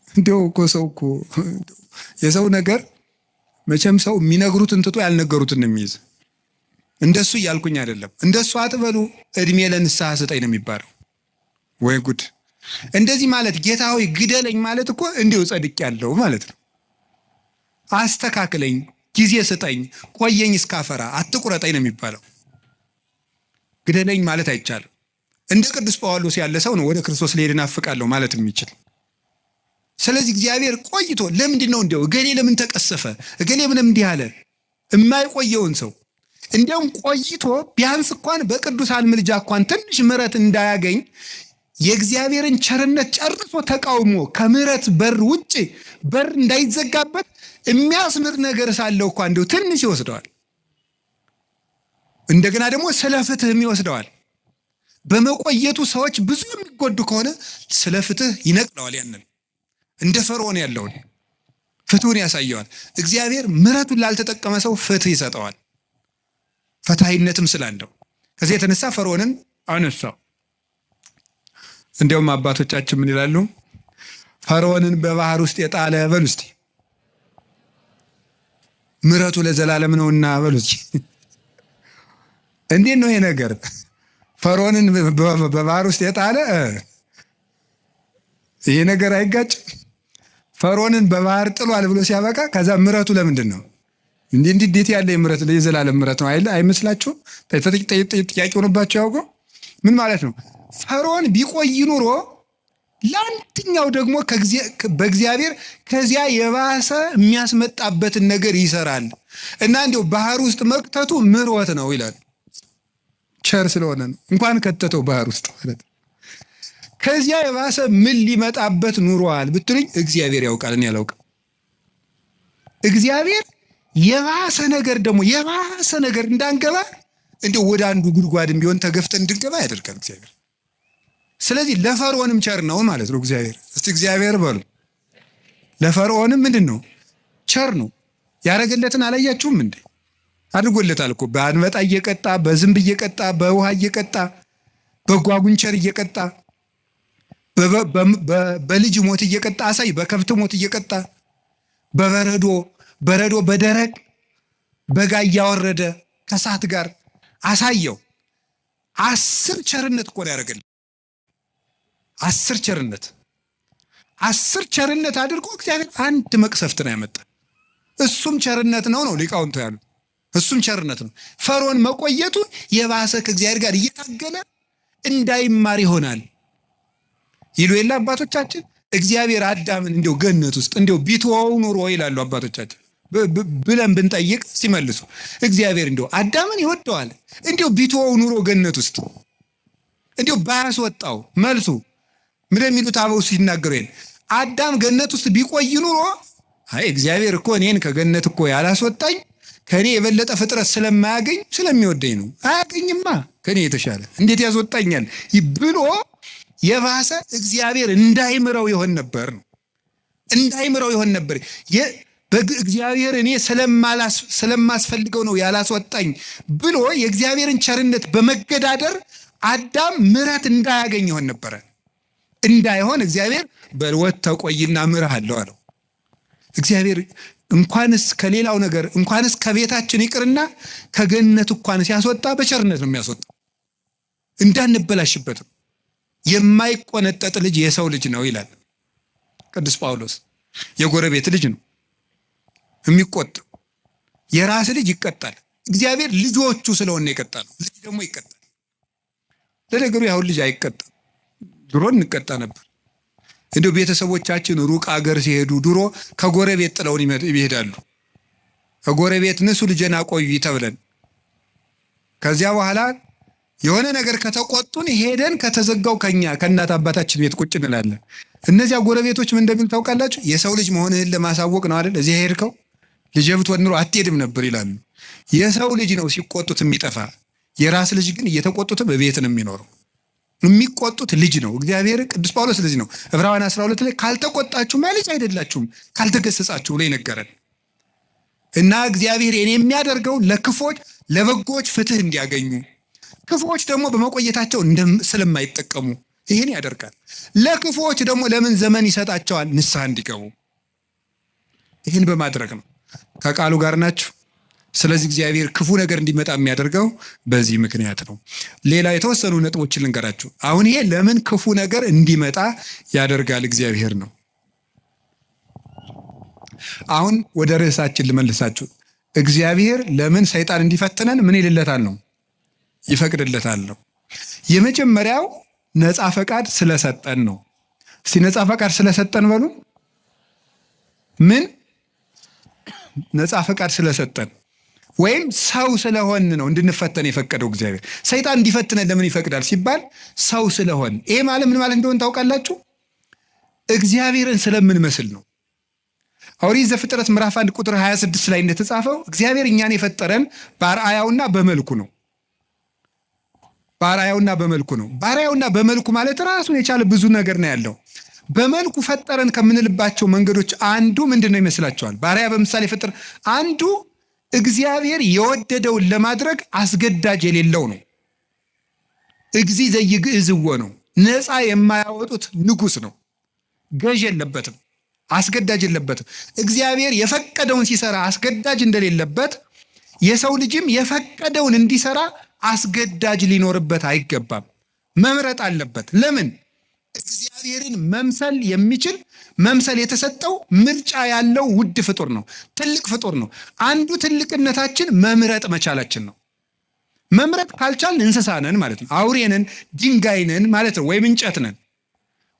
እንደው እኮ ሰው እኮ የሰው ነገር መቼም ሰው የሚነግሩትን ትቶ ያልነገሩትን የሚይዝ። እንደሱ እያልኩኝ አይደለም። እንደሱ አትበሉ፣ እድሜ ለንስሐ ስጠኝ ነው የሚባለው። ወይ ጉድ! እንደዚህ ማለት ጌታ ሆይ ግደለኝ ማለት እኮ እንዲሁ ጸድቅ ያለው ማለት ነው። አስተካክለኝ፣ ጊዜ ስጠኝ፣ ቆየኝ እስካፈራ፣ አትቁረጠኝ ነው የሚባለው። ግደለኝ ማለት አይቻልም። እንደ ቅዱስ ጳውሎስ ያለ ሰው ነው ወደ ክርስቶስ ልሄድ እናፍቃለሁ ማለት የሚችል። ስለዚህ እግዚአብሔር ቆይቶ ለምንድን ነው እንዲያው እገሌ ለምን ተቀሰፈ እገሌ ምንም እንዲህ አለ የማይቆየውን ሰው እንዲያውም ቆይቶ ቢያንስ እንኳን በቅዱሳን ምልጃ እንኳን ትንሽ ምሕረት እንዳያገኝ የእግዚአብሔርን ቸርነት ጨርሶ ተቃውሞ ከምሕረት በር ውጭ በር እንዳይዘጋበት የሚያስምር ነገር ሳለው እንኳን እንዲሁ ትንሽ ይወስደዋል። እንደገና ደግሞ ስለ ፍትህም ይወስደዋል። በመቆየቱ ሰዎች ብዙ የሚጎዱ ከሆነ ስለ ፍትህ ይነቅለዋል። ያንን እንደ ፈርዖን ያለውን ፍትሁን ያሳየዋል። እግዚአብሔር ምሕረቱን ላልተጠቀመ ሰው ፍትህ ይሰጠዋል፣ ፈታሂነትም ስላለው። ከዚህ የተነሳ ፈርዖንን አነሳው። እንዲያውም አባቶቻችን ምን ይላሉ? ፈርዖንን በባህር ውስጥ የጣለ በሉ እስቲ ምሕረቱ ለዘላለም ነውና በሉ እስቲ። እንዴት ነው ይሄ ነገር? ፈርዖንን በባህር ውስጥ የጣለ ይሄ ነገር አይጋጭም? ፈርዖንን በባህር ጥሏል ብሎ ሲያበቃ ከዛ ምሕረቱ ለምንድን ነው? እንዴት ያለ ምሕረት የዘላለም ምሕረት ነው አይመስላችሁም? ጥያቄ ሆኖባቸው ያውቀው ምን ማለት ነው? ፈርዖን ቢቆይ ኑሮ ለአንደኛው ደግሞ በእግዚአብሔር ከዚያ የባሰ የሚያስመጣበትን ነገር ይሰራል እና እንዲያው ባህር ውስጥ መክተቱ ምሕረት ነው ይላል። ቸር ስለሆነ ነው እንኳን ከተተው ባህር ውስጥ ማለት ነው። ከዚያ የባሰ ምን ሊመጣበት ኑሯል ብትሉኝ እግዚአብሔር ያውቃል፣ እኔ አላውቅም። እግዚአብሔር የባሰ ነገር እንዳንገባ እንዲያው ወደ አንዱ ጉድጓድም ቢሆን ተገፍተን እንድንገባ ያደርጋል እግዚአብሔር። ስለዚህ ለፈርዖንም ቸር ነው ማለት ነው እግዚአብሔር። እስቲ እግዚአብሔር በሉ። ለፈርዖንም ምንድን ነው? ቸር ነው። ያረገለትን አላያችሁም እንዴ? አድርጎለታል እኮ በአንበጣ እየቀጣ በዝንብ እየቀጣ በውሃ እየቀጣ በጓጉንቸር እየቀጣ በልጅ ሞት እየቀጣ አሳይ በከብት ሞት እየቀጣ በረዶ በደረቅ በጋ እያወረደ ከእሳት ጋር አሳየው። 10 ቸርነት እኮ ነው ያደረገልን። 10 ቸርነት አድርጎ እግዚአብሔር አንድ መቅሰፍት ነው ያመጣ። እሱም ቸርነት ነው ሊቃውንቱ ያሉት። እሱም ቸርነት ነው። ፈርዖን መቆየቱ የባሰ ከእግዚአብሔር ጋር እየታገለ እንዳይማር ይሆናል ይሉ የለ አባቶቻችን። እግዚአብሔር አዳምን እንዲው ገነት ውስጥ እንዲው ቢተወው ኑሮ ይላሉ አባቶቻችን ብለን ብንጠይቅ ሲመልሱ እግዚአብሔር እንዲው አዳምን ይወደዋል እንዲው ቢተወው ኑሮ ገነት ውስጥ እንዲው ባያስወጣው መልሱ ምን የሚሉት አበው ሲናገሩ ይል አዳም ገነት ውስጥ ቢቆይ ኑሮ አይ እግዚአብሔር እኮ እኔን ከገነት እኮ ያላስወጣኝ ከኔ የበለጠ ፍጥረት ስለማያገኝ ስለሚወደኝ ነው። አያገኝማ ከኔ የተሻለ እንዴት ያስወጣኛል ብሎ የባሰ እግዚአብሔር እንዳይምረው ይሆን ነበር ነው። እንዳይምረው ይሆን ነበር። እግዚአብሔር እኔ ስለማስፈልገው ነው ያላስወጣኝ ብሎ የእግዚአብሔርን ቸርነት በመገዳደር አዳም ምሕረት እንዳያገኝ ይሆን ነበር። እንዳይሆን እግዚአብሔር በልወት ተቆይና ምርሃለሁ አለው። እግዚአብሔር እንኳንስ ከሌላው ነገር እንኳንስ ከቤታችን ይቅርና ከገነት እንኳን ሲያስወጣ በቸርነት ነው የሚያስወጣው። እንዳንበላሽበት የማይቆነጠጥ ልጅ የሰው ልጅ ነው ይላል ቅዱስ ጳውሎስ። የጎረቤት ልጅ ነው የሚቆጠው። የራስ ልጅ ይቀጣል። እግዚአብሔር ልጆቹ ስለሆነ ይቀጣል። ልጅ ደግሞ ይቀጣል። ለነገሩ ያሁን ልጅ አይቀጣም። ድሮ እንቀጣ ነበር። እንደው ቤተሰቦቻችን ሩቅ አገር ሲሄዱ ድሮ ከጎረቤት ጥለውን ይሄዳሉ። ከጎረቤት ንሱ ልጅና ቆዩ ተብለን ከዚያ በኋላ የሆነ ነገር ከተቆጡን ሄደን ከተዘጋው ከእናት አባታችን ቤት ቁጭ እንላለን። እነዚያ ጎረቤቶች ምን እንደሚሉ ታውቃላችሁ? የሰው ልጅ መሆንህን ለማሳወቅ ነው አይደል እዚህ ሄድከው፣ ልጅ ብትሆን ኑሮ አትሄድም ነበር ይላሉ። የሰው ልጅ ነው ሲቆጡት የሚጠፋ። የራስ ልጅ ግን እየተቆጡት በቤት ነው የሚኖረው። የሚቆጡት ልጅ ነው። እግዚአብሔር ቅዱስ ጳውሎስ ስለዚህ ነው ዕብራውያን 12 ላይ ካልተቆጣችሁ ልጅ አይደላችሁም ካልተገሰጻችሁ ብሎ ይነገራል። እና እግዚአብሔር የሚያደርገው ለክፎች ለበጎች ፍትህ እንዲያገኙ፣ ክፎች ደግሞ በመቆየታቸው ስለማይጠቀሙ ይህን ያደርጋል። ለክፎች ደግሞ ለምን ዘመን ይሰጣቸዋል? ንስሐ እንዲገቡ። ይህን በማድረግ ነው። ከቃሉ ጋር ናችሁ። ስለዚህ እግዚአብሔር ክፉ ነገር እንዲመጣ የሚያደርገው በዚህ ምክንያት ነው። ሌላ የተወሰኑ ነጥቦችን ልንገራችሁ። አሁን ይሄ ለምን ክፉ ነገር እንዲመጣ ያደርጋል እግዚአብሔር ነው። አሁን ወደ ርዕሳችን ልመልሳችሁ። እግዚአብሔር ለምን ሰይጣን እንዲፈትነን ምን ይልለታል ነው? ይፈቅድለታል ነው። የመጀመሪያው ነፃ ፈቃድ ስለሰጠን ነው። እስቲ ነፃ ፈቃድ ስለሰጠን በሉ። ምን ነፃ ፈቃድ ስለሰጠን ወይም ሰው ስለሆን ነው እንድንፈተን የፈቀደው እግዚአብሔር። ሰይጣን እንዲፈትነን ለምን ይፈቅዳል ሲባል ሰው ስለሆን። ይሄ ማለት ምን ማለት እንደሆነ ታውቃላችሁ? እግዚአብሔርን ስለምንመስል ነው። ኦሪት ዘፍጥረት ምዕራፍ 1 ቁጥር 26 ላይ እንደተጻፈው እግዚአብሔር እኛን የፈጠረን በአርአያውና በመልኩ ነው። በአርአያውና በመልኩ ነው። በአርአያውና በመልኩ ማለት ራሱን የቻለ ብዙ ነገር ነው ያለው። በመልኩ ፈጠረን ከምንልባቸው መንገዶች አንዱ ምንድን ነው ይመስላችኋል? በአርአያ በምሳሌ ፈጠረን አንዱ እግዚአብሔር የወደደውን ለማድረግ አስገዳጅ የሌለው ነው። እግዚ ዘይግዕዝዎ ነው። ነፃ የማያወጡት ንጉሥ ነው። ገዥ የለበትም፣ አስገዳጅ የለበትም። እግዚአብሔር የፈቀደውን ሲሰራ አስገዳጅ እንደሌለበት የሰው ልጅም የፈቀደውን እንዲሰራ አስገዳጅ ሊኖርበት አይገባም። መምረጥ አለበት። ለምን? እግዚአብሔርን መምሰል የሚችል መምሰል የተሰጠው ምርጫ ያለው ውድ ፍጡር ነው። ትልቅ ፍጡር ነው። አንዱ ትልቅነታችን መምረጥ መቻላችን ነው። መምረጥ ካልቻልን እንስሳ ነን ማለት ነው። አውሬ ነን፣ ድንጋይ ነን ማለት ነው። ወይም እንጨት ነን፣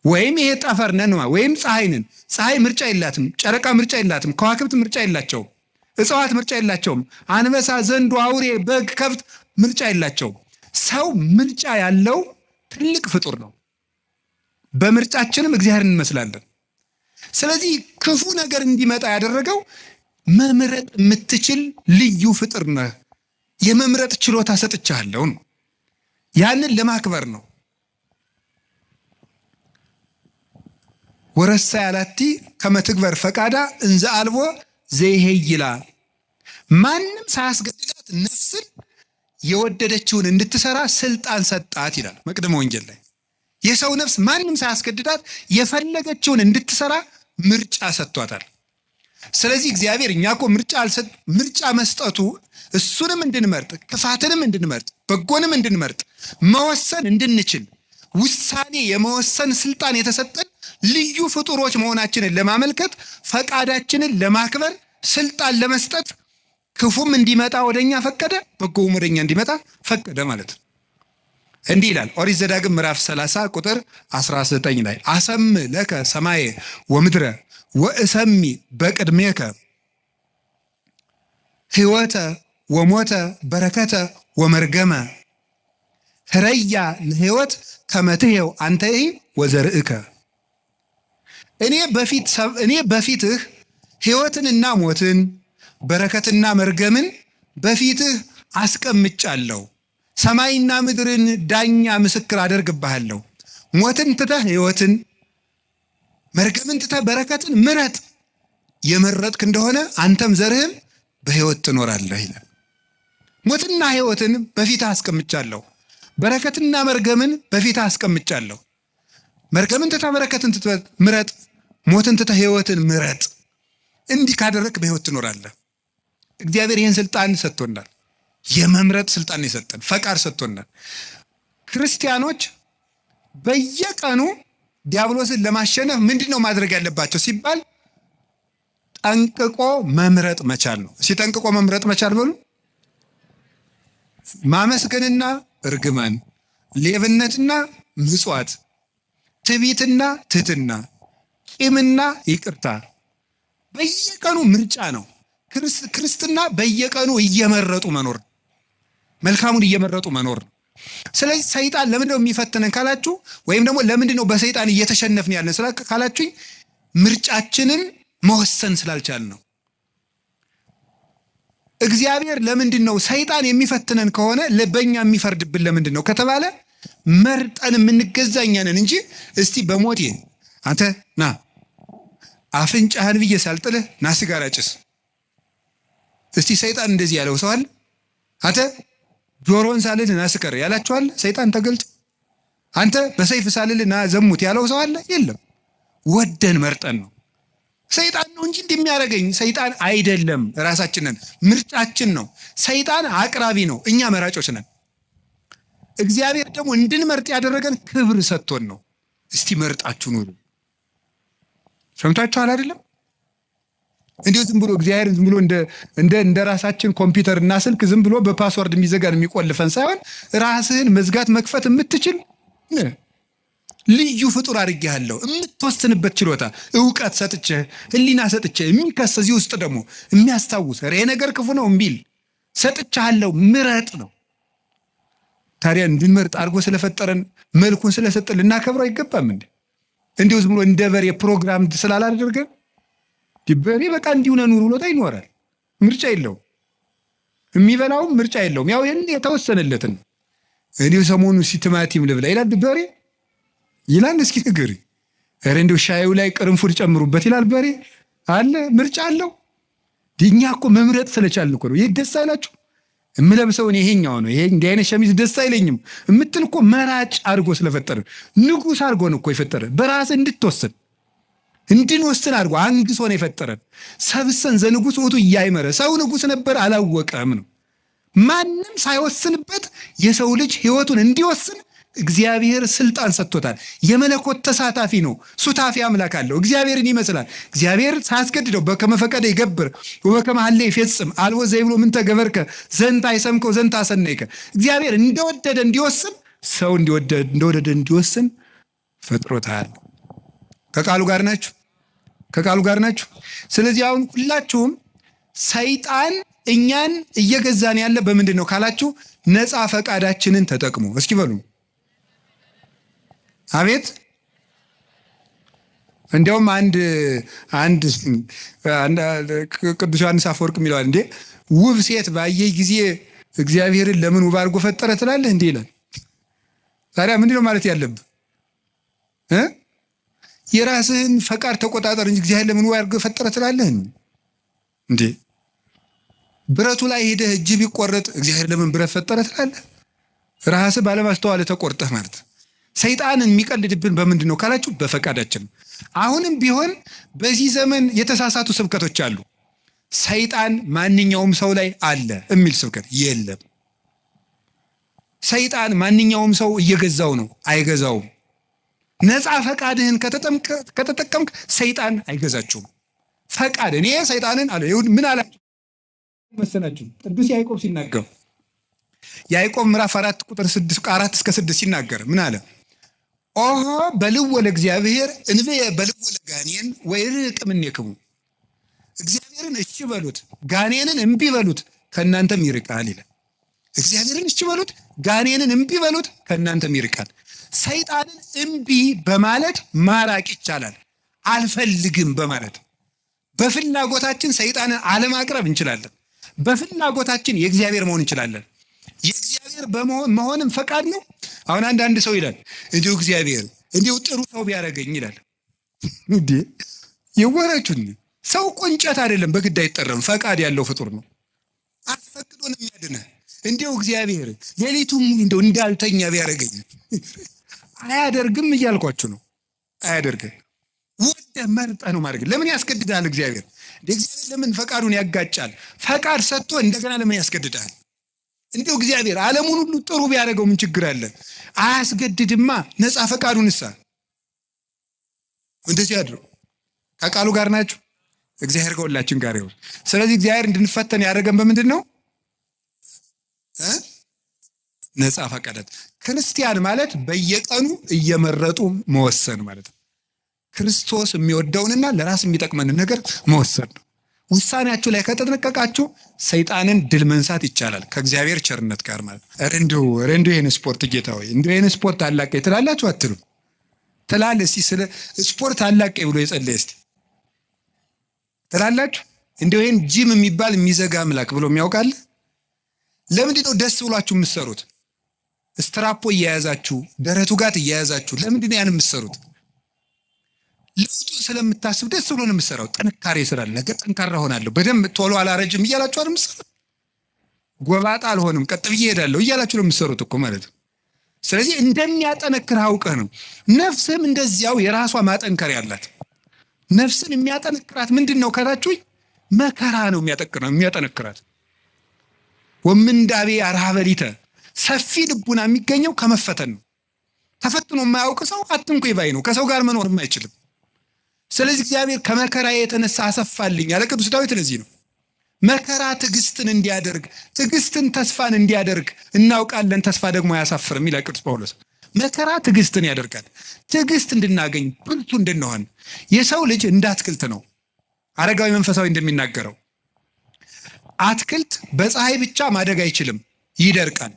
ወይም ይሄ ጠፈር ነን፣ ወይም ፀሐይ ነን። ፀሐይ ምርጫ የላትም። ጨረቃ ምርጫ የላትም። ከዋክብት ምርጫ የላቸውም። እጽዋት ምርጫ የላቸውም። አንበሳ፣ ዘንዶ፣ አውሬ፣ በግ፣ ከብት ምርጫ የላቸውም። ሰው ምርጫ ያለው ትልቅ ፍጡር ነው። በምርጫችንም እግዚአብሔርን እንመስላለን። ስለዚህ ክፉ ነገር እንዲመጣ ያደረገው መምረጥ የምትችል ልዩ ፍጡር ነህ፣ የመምረጥ ችሎታ ሰጥቻለሁ ነው። ያንን ለማክበር ነው። ወረሳ ያላቲ ከመትግበር ፈቃዳ እንዘ አልቦ ዘይሄይላ። ማንም ሳያስገድዳት ነፍስን የወደደችውን እንድትሰራ ስልጣን ሰጣት ይላል መቅደመ ወንጌል ላይ። የሰው ነፍስ ማንም ሳያስገድዳት የፈለገችውን እንድትሰራ ምርጫ ሰጥቷታል። ስለዚህ እግዚአብሔር እኛ እኮ ምርጫ መስጠቱ እሱንም እንድንመርጥ፣ ክፋትንም እንድንመርጥ፣ በጎንም እንድንመርጥ፣ መወሰን እንድንችል ውሳኔ የመወሰን ስልጣን የተሰጠን ልዩ ፍጡሮች መሆናችንን ለማመልከት ፈቃዳችንን ለማክበር ስልጣን ለመስጠት ክፉም እንዲመጣ ወደኛ ፈቀደ፣ በጎም ወደኛ እንዲመጣ ፈቀደ ማለት ነው። እንዲህ ይላል ኦሪት ዘዳግም ምዕራፍ 30 ቁጥር 19 ላይ አሰም ለከ ሰማየ ወምድረ ወእሰሚ በቅድሜከ ሕይወተ ወሞተ በረከተ ወመርገመ ህረያ ለሕይወት ከመትሄው አንተይ ወዘርእከ። እኔ በፊትህ ሕይወትንና ሞትን በረከትና መርገምን በፊትህ አስቀምጫለሁ። ሰማይና ምድርን ዳኛ ምስክር አደርግብሃለሁ። ሞትን ትተህ ሕይወትን፣ መርገምን ትተህ በረከትን ምረጥ። የመረጥክ እንደሆነ አንተም ዘርህም በሕይወት ትኖራለህ ይላል። ሞትና ሕይወትን በፊትህ አስቀምጫለሁ፣ በረከትና መርገምን በፊትህ አስቀምጫለሁ። መርገምን ትተህ በረከትን ትተህ ምረጥ፣ ሞትን ትተህ ሕይወትን ምረጥ። እንዲህ ካደረግክ በሕይወት ትኖራለህ። እግዚአብሔር ይህን ስልጣን ሰጥቶናል። የመምረጥ ስልጣን የሰጠን ፈቃድ ሰጥቶናል። ክርስቲያኖች በየቀኑ ዲያብሎስን ለማሸነፍ ምንድን ነው ማድረግ ያለባቸው ሲባል ጠንቅቆ መምረጥ መቻል ነው። ሲጠንቅቆ መምረጥ መቻል በሉ። ማመስገንና እርግማን፣ ሌብነትና ምጽዋት፣ ትዕቢትና ትሕትና፣ ቂምና ይቅርታ በየቀኑ ምርጫ ነው። ክርስትና በየቀኑ እየመረጡ መኖር፣ መልካሙን እየመረጡ መኖር ነው። ስለዚህ ሰይጣን ለምንድን ነው የሚፈትነን ካላችሁ፣ ወይም ደግሞ ለምንድን ነው በሰይጣን እየተሸነፍን ያለን ካላችሁኝ፣ ምርጫችንን መወሰን ስላልቻል ነው። እግዚአብሔር ለምንድን ነው ሰይጣን የሚፈትነን ከሆነ በእኛ የሚፈርድብን ለምንድን ነው ከተባለ መርጠን የምንገዛ እኛ ነን እንጂ እስቲ በሞቴ አንተ ና አፍንጫህን ብዬ ሳልጥልህ ና ሲጋራ ጭስ። እስቲ ሰይጣን እንደዚህ ያለው ሰው አለ? አንተ ጆሮን ሳልልህ ና ስከር ያላችኋል? ሰይጣን ተገልጦ አንተ በሰይፍ ሳልልህ ና ዘሙት ያለው ሰው አለ? የለም። ወደን መርጠን ነው። ሰይጣን ነው እንጂ እንደሚያደርገኝ ሰይጣን አይደለም። ራሳችንን ምርጫችን ነው። ሰይጣን አቅራቢ ነው፣ እኛ መራጮች ነን። እግዚአብሔር ደግሞ እንድንመርጥ ያደረገን ክብር ሰጥቶን ነው። እስቲ መርጣችሁ ኑሩ። ሰምታችኋል አይደለም? እንዲሁ ዝም ብሎ እግዚአብሔር ዝም ብሎ እንደ ራሳችን ኮምፒውተር እና ስልክ ዝም ብሎ በፓስወርድ የሚዘጋን የሚቆልፈን ሳይሆን ራስህን መዝጋት መክፈት የምትችል ልዩ ፍጡር አድርጌሃለሁ። የምትወስንበት ችሎታ እውቀት ሰጥቼ ህሊና ሰጥቼ የሚከስ እዚህ ውስጥ ደግሞ የሚያስታውስ ይሄ ነገር ክፉ ነው እምቢል ሰጥቻለሁ። ምረጥ ነው። ታዲያ እንድንመርጥ አድርጎ ስለፈጠረን መልኩን ስለሰጠን ልናከብረው አይገባም እንዴ? እንዲሁ ዝም ብሎ እንደ በሬ ፕሮግራም ስላላደረገን በሬ በቃ እንዲሁ ነው ኑሮ ብሎታ ይኖራል። ምርጫ የለውም። የሚበላውም ምርጫ የለውም። ያው ይሄን የተወሰነለትን እንዲሁ ሰሞኑ ቲማቲም ልብላ ይላል በሬ ይላል። እስኪ ንገሪ። ኧረ እንዲሁ ሻዩ ላይ ቅርንፉድ ጨምሩበት ይላል በሬ አለ። ምርጫ አለው። እኛ እኮ መምረጥ ስለቻልን እኮ ነው። ይህ ደስ አይላችሁ? የምለብሰውን ይሄኛው ነው፣ ይሄ እንዲህ አይነት ሸሚዝ ደስ አይለኝም የምትል እኮ መራጭ አድርጎ ስለፈጠረ ንጉሥ አድርጎ ነው እኮ የፈጠረ። በራስ እንድትወስን እንድንወስን አድርጎ አንግሶ ነው የፈጠረን። ሰብሰን ዘንጉሥ ውእቱ እያይመረ ሰው ንጉሥ ነበር አላወቀም ነው። ማንም ሳይወስንበት የሰው ልጅ ሕይወቱን እንዲወስን እግዚአብሔር ስልጣን ሰጥቶታል። የመለኮት ተሳታፊ ነው። ሱታፊ አምላክ አለው። እግዚአብሔርን ይመስላል። እግዚአብሔር ሳያስገድደው በከመ ፈቀደ ይገብር ወበከመ ሀሌ ይፌጽም አልቦ ዘይብሎ ምን ተገበርከ ዘንተ አይሰምከው ዘንተ አሰነይከ። እግዚአብሔር እንደወደደ እንዲወስን፣ ሰው እንደወደደ እንዲወስን ፈጥሮታል። ከቃሉ ጋር ናችሁ? ከቃሉ ጋር ናችሁ? ስለዚህ አሁን ሁላችሁም ሰይጣን እኛን እየገዛን ያለ በምንድን ነው ካላችሁ ነፃ ፈቃዳችንን ተጠቅሞ እስኪ በሉ አቤት። እንዲያውም አንድ ቅዱስ ዮሐንስ አፈወርቅ የሚለዋል እንዴ ውብ ሴት ባየህ ጊዜ እግዚአብሔርን ለምን ውብ አድርጎ ፈጠረ ትላለህ እንዴ ይላል። ታዲያ ምንድን ነው ማለት ያለብህ? የራስህን ፈቃድ ተቆጣጠር እንጂ እግዚአብሔር ለምን ውብ አድርጎ ፈጠረ ትላለህ እንዴ? ብረቱ ላይ ሄደህ እጅ ቢቆረጥ እግዚአብሔር ለምን ብረት ፈጠረ ትላለህ? ራስህ ባለማስተዋል ተቆርጠህ ማለት። ሰይጣንን የሚቀልድብን በምንድን ነው ካላችሁ በፈቃዳችን። አሁንም ቢሆን በዚህ ዘመን የተሳሳቱ ስብከቶች አሉ። ሰይጣን ማንኛውም ሰው ላይ አለ የሚል ስብከት የለም። ሰይጣን ማንኛውም ሰው እየገዛው ነው፣ አይገዛውም። ነፃ ፈቃድህን ከተጠቀምክ ሰይጣን አይገዛችሁም። ፈቃድ እኔ ሰይጣንን አለ ምን አላችሁ መሰላችሁ? ቅዱስ ያዕቆብ ሲናገር ያዕቆብ ምዕራፍ 4 ቁጥር 4 እስከ 6 ሲናገር ምን አለ? ኦሆ በልዎ ለእግዚአብሔር እንብየ በልዎ ለጋኔን ወይርቅ እምኔክሙ። እግዚአብሔርን እሺ በሉት ጋኔንን እምቢ በሉት ከእናንተም ይርቃል ይላል። እግዚአብሔርን እሺ በሉት ጋኔንን እምቢ በሉት ከእናንተም ይርቃል። ሰይጣንን እምቢ በማለት ማራቅ ይቻላል። አልፈልግም በማለት በፍላጎታችን ሰይጣንን አለማቅረብ እንችላለን። በፍላጎታችን የእግዚአብሔር መሆን እንችላለን። የእግዚአብሔር መሆንም ፈቃድ ነው። አሁን አንዳንድ ሰው ይላል እንዲሁ እግዚአብሔር እንዲሁ ጥሩ ሰው ቢያደርገኝ ይላል። እንዴ የወራችሁኝ ሰው እንጨት አይደለም፣ በግድ አይጠረም። ፈቃድ ያለው ፍጡር ነው። አስፈቅዶ ነው የሚያድነህ። እንዲሁ እግዚአብሔር ሌሊቱም እንደው እንዳልተኛ ቢያደርገኝ አያደርግም እያልኳችሁ ነው። አያደርግም። ወደ መርጠ ነው ማድረግ። ለምን ያስገድዳል እግዚአብሔር? እግዚአብሔር ለምን ፈቃዱን ያጋጫል? ፈቃድ ሰጥቶ እንደገና ለምን ያስገድዳል? እንዲሁ እግዚአብሔር ዓለሙን ሁሉ ጥሩ ቢያደርገው ምን ችግር አለ? አያስገድድማ። ነፃ ፈቃዱን እሳ እንደዚህ ያድርው። ከቃሉ ጋር ናችሁ። እግዚአብሔር ከሁላችን ጋር ይሁን። ስለዚህ እግዚአብሔር እንድንፈተን ያደረገን በምንድን ነው? ነፃ ፈቃድ። ክርስቲያን ማለት በየቀኑ እየመረጡ መወሰን ማለት ነው። ክርስቶስ የሚወደውንና ለራስ የሚጠቅመንን ነገር መወሰን ነው። ውሳኔያችሁ ላይ ከተጠነቀቃችሁ ሰይጣንን ድል መንሳት ይቻላል ከእግዚአብሔር ቸርነት ጋር ማለት ነው። ረንዱ ይህን ስፖርት ጌታ ሆይ እንዲሁ ይህን ስፖርት አላቀ ትላላችሁ አትሉ? ትላለህ። እስቲ ስለ ስፖርት አላቀ ብሎ የጸለየ እስቲ ትላላችሁ? እንዲሁ ይህን ጂም የሚባል የሚዘጋ አምላክ ብሎ የሚያውቃል? ለምንድን ነው ደስ ብሏችሁ የምትሰሩት? ስትራፖ እየያዛችሁ ደረቱ ጋር እየያዛችሁ ለምንድን ነው ያን የምትሰሩት? ለውጡን ስለምታስብ ደስ ብሎ ነው የምትሰራው። ጥንካሬ ስላለ ነገር ጠንካራ ሆናለሁ፣ በደንብ ቶሎ አላረጅም እያላችሁ አይደል የምትሰሩት? ጎባጣ አልሆንም ቀጥ ብዬ እሄዳለሁ እያላችሁ ነው የምትሰሩት እኮ ማለት ነው። ስለዚህ እንደሚያጠነክር አውቀህ ነው። ነፍስም እንደዚያው የራሷ ማጠንከር ያላት። ነፍስን የሚያጠነክራት ምንድን ነው ካላችሁኝ፣ መከራ ነው የሚያጠነክራት። ወምንዳቤ አርሃበሊተ ሰፊ ልቡና የሚገኘው ከመፈተን ነው። ተፈትኖ የማያውቅ ሰው አትንኩ ባይ ነው። ከሰው ጋር መኖርም አይችልም። ስለዚህ እግዚአብሔር ከመከራ የተነሳ አሰፋልኝ ያለ ቅዱስ ዳዊት ለዚህ ነው። መከራ ትዕግስትን እንዲያደርግ፣ ትዕግስትን ተስፋን እንዲያደርግ እናውቃለን። ተስፋ ደግሞ አያሳፍርም ይላል ቅዱስ ጳውሎስ። መከራ ትዕግስትን ያደርጋል። ትዕግስት እንድናገኝ ብርቱ እንድንሆን። የሰው ልጅ እንደ አትክልት ነው። አረጋዊ መንፈሳዊ እንደሚናገረው አትክልት በፀሐይ ብቻ ማደግ አይችልም፣ ይደርቃል።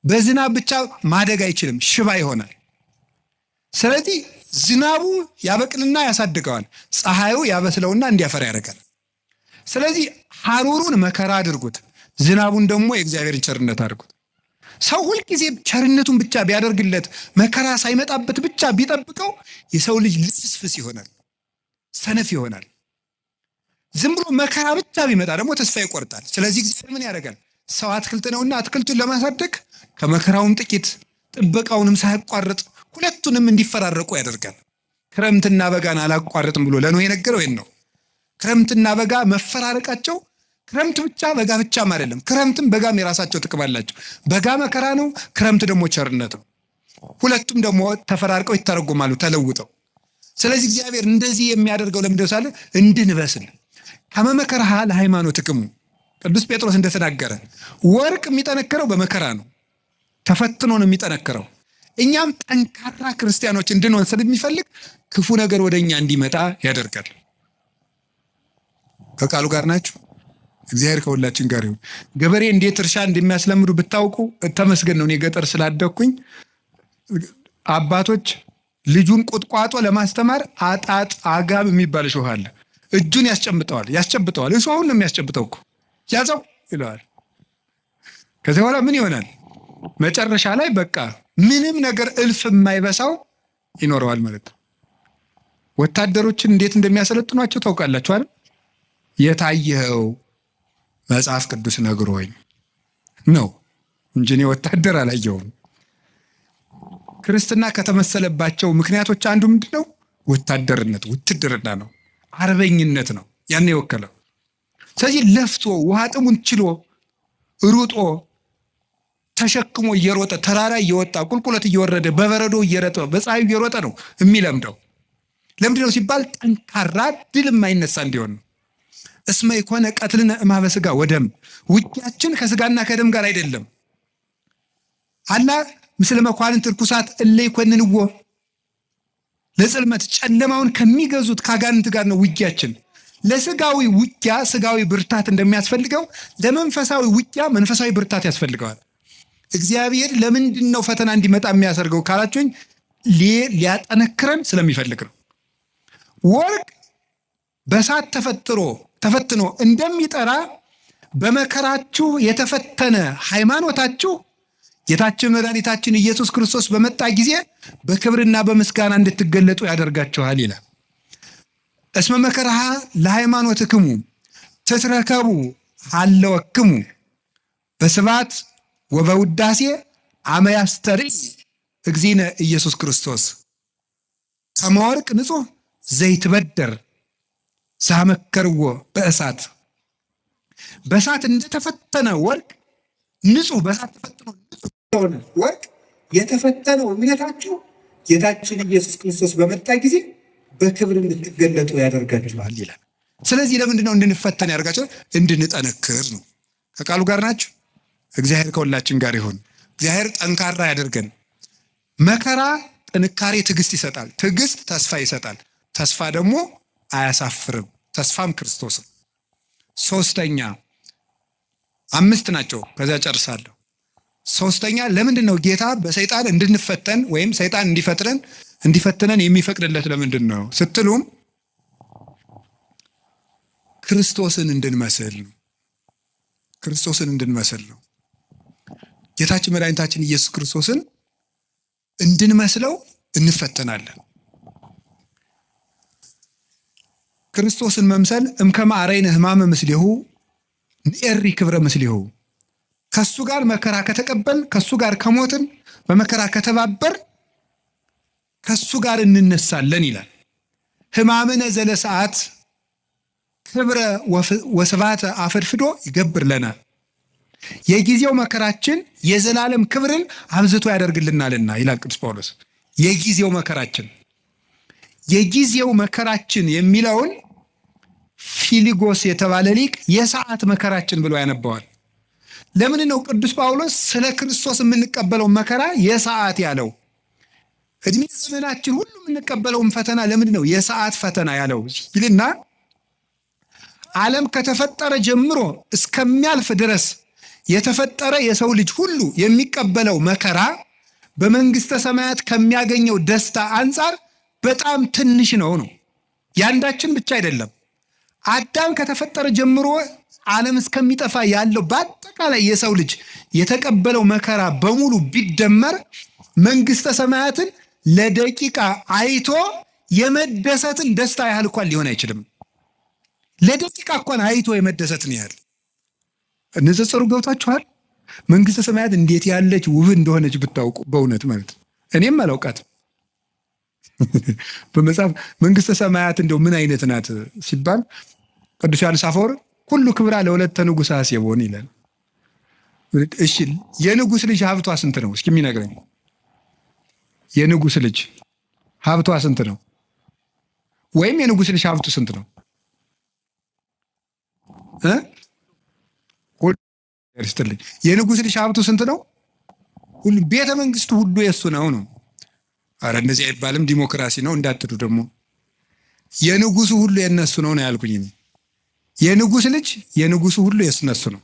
በዝናብ ብቻ ማደግ አይችልም፣ ሽባ ይሆናል። ስለዚህ ዝናቡ ያበቅልና ያሳድገዋል፣ ፀሐዩ ያበስለውና እንዲያፈራ ያደርጋል። ስለዚህ ሐሩሩን መከራ አድርጉት፣ ዝናቡን ደግሞ የእግዚአብሔርን ቸርነት አድርጉት። ሰው ሁልጊዜ ቸርነቱን ብቻ ቢያደርግለት መከራ ሳይመጣበት ብቻ ቢጠብቀው የሰው ልጅ ልስስፍስ ይሆናል፣ ሰነፍ ይሆናል። ዝም ብሎ መከራ ብቻ ቢመጣ ደግሞ ተስፋ ይቆርጣል። ስለዚህ እግዚአብሔር ምን ያደርጋል? ሰው አትክልት ነውና አትክልቱን ለማሳደግ ከመከራውም ጥቂት ጥበቃውንም ሳያቋርጥ ሁለቱንም እንዲፈራረቁ ያደርጋል። ክረምትና በጋን አላቋርጥም ብሎ ለኖህ የነገረው ይሄን ነው። ክረምትና በጋ መፈራረቃቸው ክረምት ብቻ በጋ ብቻም አይደለም። ክረምትም በጋም የራሳቸው ጥቅም አላቸው። በጋ መከራ ነው፣ ክረምት ደግሞ ቸርነት ነው። ሁለቱም ደግሞ ተፈራርቀው ይተረጎማሉ ተለውጠው። ስለዚህ እግዚአብሔር እንደዚህ የሚያደርገው ለምንድን ነው ሳለ እንድንበስል ከመመከራህ ለሃይማኖት ጥቅሙ። ቅዱስ ጴጥሮስ እንደተናገረ ወርቅ የሚጠነክረው በመከራ ነው፣ ተፈትኖ ነው የሚጠነክረው። እኛም ጠንካራ ክርስቲያኖች እንድንሆን ስለሚፈልግ ክፉ ነገር ወደኛ እንዲመጣ ያደርጋል። ከቃሉ ጋር ናችሁ። እግዚአብሔር ከሁላችን ጋር ይሁን። ገበሬ እንዴት እርሻ እንደሚያስለምዱ ብታውቁ ተመስገን ነው። እኔ ገጠር ስላደኩኝ አባቶች ልጁን ቁጥቋጦ ለማስተማር አጣጥ አጋብ የሚባል እሾህ አለ። እጁን ያስጨብጠዋል። እሱ አሁን ነው የሚያስጨብጠው እኮ ያዘው ይለዋል። ከዚህ በኋላ ምን ይሆናል? መጨረሻ ላይ በቃ ምንም ነገር እልፍ የማይበሳው ይኖረዋል ማለት ነው። ወታደሮችን እንዴት እንደሚያሰለጥኗቸው ታውቃላችሁ አይደል? የታየኸው መጽሐፍ ቅዱስ ነግሮኝ ነው እንጂ እኔ ወታደር አላየሁም። ክርስትና ከተመሰለባቸው ምክንያቶች አንዱ ምንድነው? ወታደርነት፣ ውትድርና ነው፣ አርበኝነት ነው ያን የወከለው። ስለዚህ ለፍቶ ውሃ ጥሙን ችሎ ሩጦ ተሸክሞ እየሮጠ ተራራ እየወጣ ቁልቁለት እየወረደ በበረዶ እየረጠ በፀሐዩ እየሮጠ ነው የሚለምደው። ለምንድን ነው ሲባል ጠንካራ ድል የማይነሳ እንዲሆን ነው። እስመ ይኮነ ቀትልነ እምኀበ ሥጋ ወደም፣ ውጊያችን ከስጋና ከደም ጋር አይደለም። አላ ምስለ መኳንንት ርኩሳት እለ ይኮንንዎ፣ ለጽልመት ጨለማውን ከሚገዙት ከአጋንንት ጋር ነው ውጊያችን። ለስጋዊ ውጊያ ስጋዊ ብርታት እንደሚያስፈልገው ለመንፈሳዊ ውጊያ መንፈሳዊ ብርታት ያስፈልገዋል። እግዚአብሔር ለምንድን ነው ፈተና እንዲመጣ የሚያሰርገው ካላችሁኝ ሊያጠነክረን ስለሚፈልግ ነው። ወርቅ በእሳት ተፈትኖ እንደሚጠራ በመከራችሁ የተፈተነ ሃይማኖታችሁ ጌታችን መድኃኒታችን ኢየሱስ ክርስቶስ በመጣ ጊዜ በክብርና በምስጋና እንድትገለጡ ያደርጋችኋል ይላል። እስመ መከራሃ ለሃይማኖትክሙ ትትረከቡ ሀለወክሙ በስብሐት ወበውዳሴ አመ ያስተርኢ እግዚእነ ኢየሱስ ክርስቶስ ከመ ወርቅ ንጹሕ ዘይትበደር ሳመከርዎ በእሳት። በእሳት እንደተፈተነ ወርቅ ንጹሕ በእሳት ተፈትኖ ንጹሕ ወርቅ የተፈተነው እምነታችሁ ጌታችን ኢየሱስ ክርስቶስ በመጣ ጊዜ በክብር እንድትገለጡ ያደርጋችኋል ይላል። ስለዚህ ለምንድን ነው እንድንፈተን ያደርጋችኋል? እንድንጠነክር ነው። ከቃሉ ጋር ናችሁ። እግዚአብሔር ከሁላችን ጋር ይሁን። እግዚአብሔር ጠንካራ ያደርገን። መከራ ጥንካሬ ትዕግስት ይሰጣል። ትዕግስት ተስፋ ይሰጣል። ተስፋ ደግሞ አያሳፍርም። ተስፋም ክርስቶስ ነው። ሶስተኛ 5 ናቸው። ከዚያ ጨርሳለሁ። ሶስተኛ ለምንድን ነው ጌታ በሰይጣን እንድንፈተን ወይም ሰይጣን እንዲፈትነን የሚፈቅድለት ለምንድን ነው ስትሉም ክርስቶስን እንድንመስል ነው። ክርስቶስን እንድንመስል ነው። ጌታችን መድኃኒታችን ኢየሱስ ክርስቶስን እንድንመስለው እንፈተናለን። ክርስቶስን መምሰል እምከመ አርአይነ ሕማመ ምስሌሁ ንኤሪ ክብረ ምስሌሁ። ከሱ ጋር መከራ ከተቀበል፣ ከሱ ጋር ከሞትን፣ በመከራ ከተባበር ከሱ ጋር እንነሳለን ይላል። ሕማምነ ዘለሰዓት ክብረ ወስብሐተ አፈድፍዶ ይገብር ለናል። የጊዜው መከራችን የዘላለም ክብርን አብዝቶ ያደርግልናልና ይላል ቅዱስ ጳውሎስ። የጊዜው መከራችን የሚለውን ፊሊጎስ የተባለ ሊቅ የሰዓት መከራችን ብሎ ያነባዋል። ለምን ነው ቅዱስ ጳውሎስ ስለ ክርስቶስ የምንቀበለው መከራ የሰዓት ያለው? እድሜ ዘመናችን ሁሉ የምንቀበለውን ፈተና ለምንድን ነው የሰዓት ፈተና ያለው ይልና ዓለም ከተፈጠረ ጀምሮ እስከሚያልፍ ድረስ የተፈጠረ የሰው ልጅ ሁሉ የሚቀበለው መከራ በመንግስተ ሰማያት ከሚያገኘው ደስታ አንጻር በጣም ትንሽ ነው። ያንዳችን ብቻ አይደለም። አዳም ከተፈጠረ ጀምሮ ዓለም እስከሚጠፋ ያለው በአጠቃላይ የሰው ልጅ የተቀበለው መከራ በሙሉ ቢደመር መንግስተ ሰማያትን ለደቂቃ አይቶ የመደሰትን ደስታ ያህል እንኳን ሊሆን አይችልም። ለደቂቃ እንኳን አይቶ የመደሰትን ያህል ንጽጽሩ ገብታችኋል? መንግስተ ሰማያት እንዴት ያለች ውብ እንደሆነች ብታውቁ በእውነት ማለት እኔም አላውቃትም። በመጽሐፍ መንግስተ ሰማያት እንደው ምን አይነት ናት ሲባል ቅዱስ ዮሐንስ አፈወርቅ ሁሉ ክብራ ለወለተ ንጉሥ አሴቦን ይላል። እሺ የንጉሥ ልጅ ሀብቷ ስንት ነው? እስኪ የሚነግረኝ የንጉሥ ልጅ ሀብቷ ስንት ነው? ወይም የንጉሥ ልጅ ሀብቱ ስንት ነው? የንጉሥ ልጅ ሀብቱ ስንት ነው? ሁሉ ቤተ መንግስቱ ሁሉ የሱ ነው። አረ እንደዚህ አይባልም፣ ዲሞክራሲ ነው እንዳትሉ ደግሞ። የንጉሱ ሁሉ የነሱ ነው ያልኩኝ። የንጉሥ ልጅ የንጉሱ ሁሉ የነሱ ነው።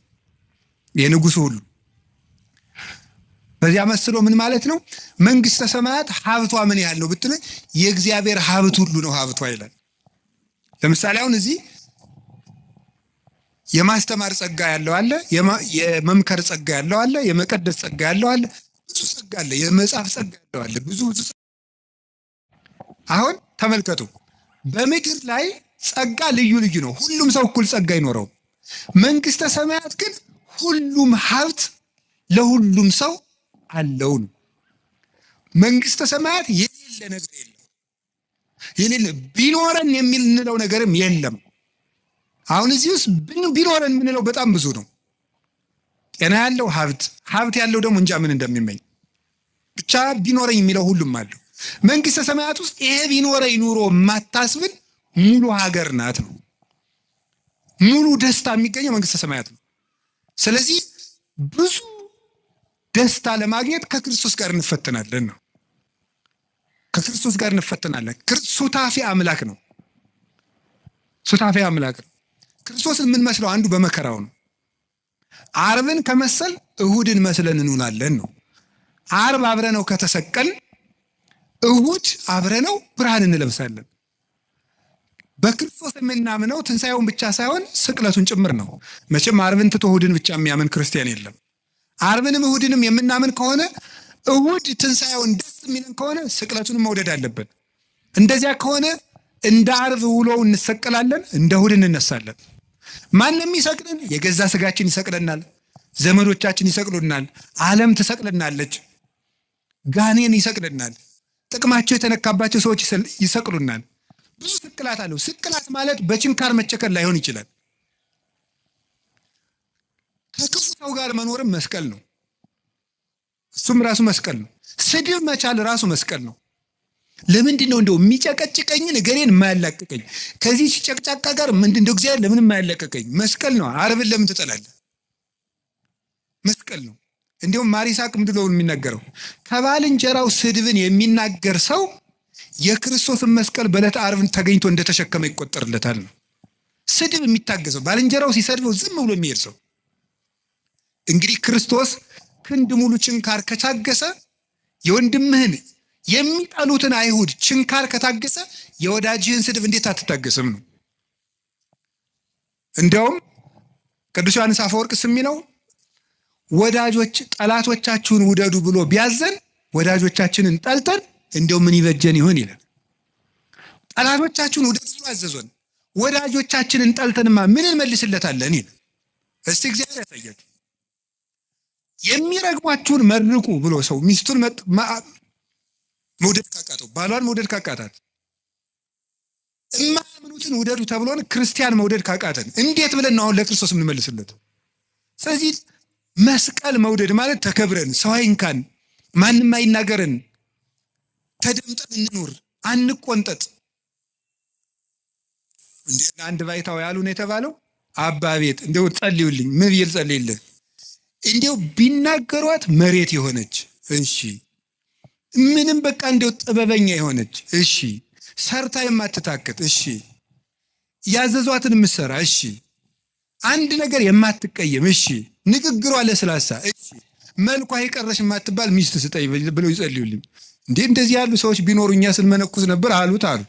የንጉሱ ሁሉ በዚያ መስሎ ምን ማለት ነው? መንግስተ ሰማያት ሀብቷ ምን ያህል ነው ብትሉ የእግዚአብሔር ሀብት ሁሉ ነው ሀብቷ ይላል። ለምሳሌ አሁን እዚህ የማስተማር ጸጋ ያለው አለ፣ የመምከር ጸጋ ያለው አለ፣ የመቀደስ ጸጋ ያለው አለ፣ ብዙ ጸጋ አለ፣ የመጻፍ ጸጋ ያለው አለ፣ ብዙ። አሁን ተመልከቱ፣ በምድር ላይ ጸጋ ልዩ ልዩ ነው። ሁሉም ሰው እኩል ጸጋ አይኖረውም። መንግስተ ሰማያት ግን ሁሉም ሀብት ለሁሉም ሰው አለው ነው። መንግስተ ሰማያት የሌለ ነገር የሌለ ቢኖረን የሚልንለው ነገርም የለም። አሁን እዚህ ውስጥ ቢኖረን የምንለው በጣም ብዙ ነው። ጤና ያለው ሀብት ያለው ደግሞ እንጃ ምን እንደሚመኝ ብቻ ቢኖረኝ የሚለው ሁሉም አለው። መንግስተ ሰማያት ውስጥ ይሄ ቢኖረኝ ኑሮ የማታስብል ሙሉ ሀገር ናት ነው። ሙሉ ደስታ የሚገኘው መንግስተ ሰማያት ነው። ስለዚህ ብዙ ደስታ ለማግኘት ከክርስቶስ ጋር እንፈተናለን ነው። ከክርስቶስ ጋር እንፈተናለን። ሱታፌ አምላክ ነው። ሱታፌ አምላክ ነው። ክርስቶስን የምንመስለው አንዱ በመከራው ነው። ዓርብን ከመሰል እሁድን መስለን እንውላለን ነው። ዓርብ አብረነው ከተሰቀል እሁድ አብረነው ብርሃን እንለብሳለን። በክርስቶስ የምናምነው ትንሣኤውን ብቻ ሳይሆን ስቅለቱን ጭምር ነው። መቼም ዓርብን ትቶ እሁድን ብቻ የሚያምን ክርስቲያን የለም። ዓርብንም እሁድንም የምናምን ከሆነ እሁድ ትንሣኤውን ደስ የሚለን ከሆነ ስቅለቱን መውደድ አለብን። እንደዚያ ከሆነ እንደ ዓርብ ውሎው እንሰቀላለን፣ እንደ እሁድ እንነሳለን። ማንም ይሰቅልን፣ የገዛ ስጋችን ይሰቅለናል፣ ዘመዶቻችን ይሰቅሉናል፣ ዓለም ትሰቅልናለች፣ ጋኔን ይሰቅልናል፣ ጥቅማቸው የተነካባቸው ሰዎች ይሰቅሉናል። ብዙ ስቅላት አለው። ስቅላት ማለት በችንካር መቸከል ላይሆን ይችላል። ከክፉ ሰው ጋር መኖርም መስቀል ነው። እሱም ራሱ መስቀል ነው። ስድብ መቻል ራሱ መስቀል ነው። ለምንድን ነው እንደው የሚጨቀጭቀኝን እገሬን የማያላቅቀኝ ከዚህ ጨቅጫቃ ጋር ምንድን እንደው እግዚአብሔር ለምን የማያላቅቀኝ? መስቀል ነው። ዓርብን ለምን ትጠላለህ? መስቀል ነው። እንዲሁም ማር ይስሐቅ ምንድን ነው የሚናገረው? ከባልንጀራው ስድብን የሚናገር ሰው የክርስቶስን መስቀል በዕለተ ዓርብን ተገኝቶ እንደተሸከመ ይቆጠርለታል ነው። ስድብ የሚታገሰው ባልንጀራው ሲሰድበው ዝም ብሎ የሚሄድ ሰው እንግዲህ ክርስቶስ ክንድ ሙሉ ችንካር ከታገሰ የወንድምህን የሚጠሉትን አይሁድ ችንካር ከታገሰ የወዳጅህን ስድብ እንዴት አትታገስም ነው። እንዲያውም ቅዱስ ዮሐንስ አፈወርቅ የሚለው ጠላቶቻችሁን ውደዱ ብሎ ቢያዘን ወዳጆቻችንን ጠልተን እንዲያው ምን ይበጀን ይሆን ይላል። ጠላቶቻችሁን ውደዱ ብሎ አዘዞን፣ ወዳጆቻችንን ጠልተንማ ምን እንመልስለታለን ይላል። እስቲ እግዚአብሔር ያሳያችሁ። የሚረግሟችሁን መርቁ ብሎ ሰው ሚስቱን መውደድ ካቃተው፣ ባሏን መውደድ ካቃታት፣ የማያምኑትን ውደዱ ተብሎን ክርስቲያን መውደድ ካቃተን እንዴት ብለን ነው አሁን ለክርስቶስ የምንመልስለት? ስለዚህ መስቀል መውደድ ማለት ተከብረን፣ ሰው አይንካን፣ ማንም አይናገረን፣ ተደምጠን እንኑር፣ አንቆንጠጥ። እንዴ አንድ ባይታው ያሉ ነው የተባለው አባ ቤት እንደው ጸልዩልኝ፣ ምን ብዬ ልጸልይልህ? እንደው ቢናገሯት መሬት የሆነች እሺ፣ ምንም በቃ እንደው ጥበበኛ የሆነች እሺ፣ ሰርታ የማትታክት እሺ፣ ያዘዟትን የምትሰራ እሺ፣ አንድ ነገር የማትቀየም እሺ፣ ንግግሯ ለስላሳ እሺ፣ መልኳ የቀረሽ የማትባል ሚስት ስጠኝ ብለው ይጸልዩልኝ። እንዴ እንደዚህ ያሉ ሰዎች ቢኖሩ እኛ ስንመነኩስ ነበር አሉት አሉ።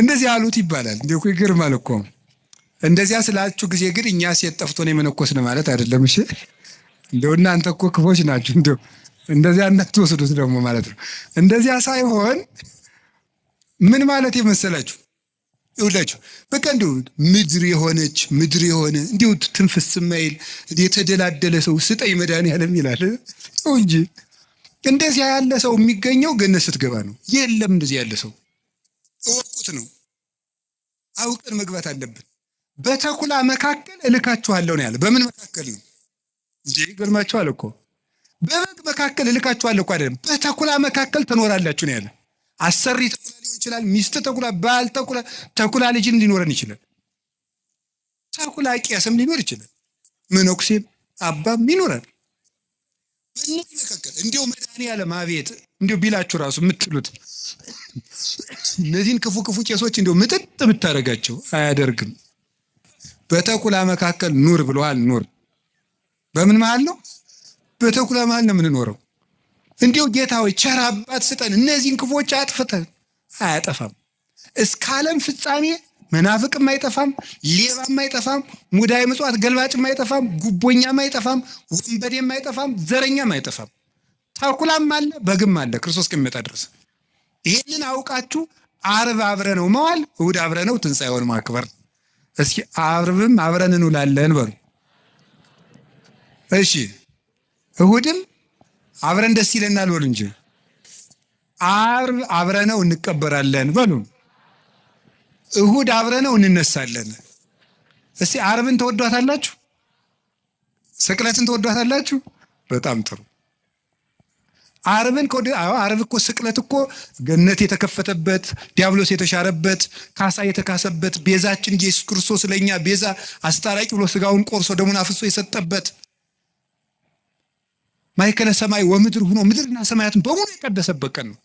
እንደዚህ አሉት ይባላል። እንዴ እኮ ይገርማል እኮ። እንደዚያ ስላችሁ ጊዜ ግን እኛ ሴት ጠፍቶን የመነኮስን ማለት አይደለም። እሺ እንደው እናንተ እኮ ክፎች ናችሁ። እንደው እንደዚያ እንዳትወስዱት ደግሞ ማለት ነው። እንደዚያ ሳይሆን ምን ማለት የመሰላችሁ ይውላችሁ በቃ እንደው ምድር የሆነ እንደው ትንፍስ ማይል የተደላደለ ሰው ስጠኝ መድኃኒዓለም ይላል እንጂ እንደዚያ ያለ ሰው የሚገኘው ገነት ስትገባ ነው። የለም እንደዚህ ያለ ሰው እወቁት ነው። አውቀን መግባት አለብን። በተኩላ መካከል እልካችኋለሁ ነው ያለ። በምን መካከል ነው እንዴ? ይገርማችኋል እኮ በበግ መካከል እልካችኋለሁ እኮ አይደለም፣ በተኩላ መካከል ትኖራላችሁ ነው ያለ። አሰሪ ተኩላ ሊሆን ይችላል፣ ሚስት ተኩላ፣ ባል ተኩላ፣ ተኩላ ልጅም ሊኖረን ይችላል፣ ተኩላ ቄስም ሊኖር ይችላል፣ መነኩሴም አባም ይኖራል። በእነዚህ መካከል እንዲሁ መድኃኒዓለም አቤት እንዲሁ ቢላችሁ ራሱ የምትሉት እነዚህን ክፉ ቄሶች እንዲሁ ምጥጥ ብታደርጋቸው አያደርግም። በተኩላ መካከል ኑር ብለዋል። ኑር በምን መሃል ነው? በተኩላ መሃል ነው የምንኖረው። እንዲሁ ጌታ ሆይ ቸር አባት ስጠን፣ እነዚህን ክፎች አጥፍተን። አያጠፋም። እስከ ዓለም ፍጻሜ መናፍቅም አይጠፋም፣ ሌባም አይጠፋም፣ ሙዳይ ምጽዋት ገልባጭም አይጠፋም፣ ጉቦኛም አይጠፋም፣ ወንበዴም አይጠፋም፣ ዘረኛም አይጠፋም። ተኩላም አለ፣ በግም አለ ክርስቶስ እስከሚመጣ ድረስ። ይሄንን አውቃችሁ ዓርብ አብረነው መዋል፣ እሑድ አብረነው ትንሣኤውን ማክበር። እስኪ ዓርብም አብረን እንውላለን በሉ። እሺ እሑድም አብረን ደስ ይለናል በሉ እንጂ ዓርብ አብረነው እንቀበራለን በሉ። እሁድ አብረነው እንነሳለን። እስቲ ዓርብን ተወዷታላችሁ? ስቅለትን ተወዷታላችሁ? በጣም ጥሩ። ዓርብን ዓርብ እኮ ስቅለት እኮ ገነት የተከፈተበት፣ ዲያብሎስ የተሻረበት፣ ካሳ የተካሰበት፣ ቤዛችን ኢየሱስ ክርስቶስ ለኛ ቤዛ አስታራቂ ብሎ ስጋውን ቆርሶ ደሙን አፍሶ የሰጠበት፣ ማይከለ ሰማይ ወምድር ሆኖ ምድርና ሰማያትን በሙሉ የቀደሰበት ቀን ነው።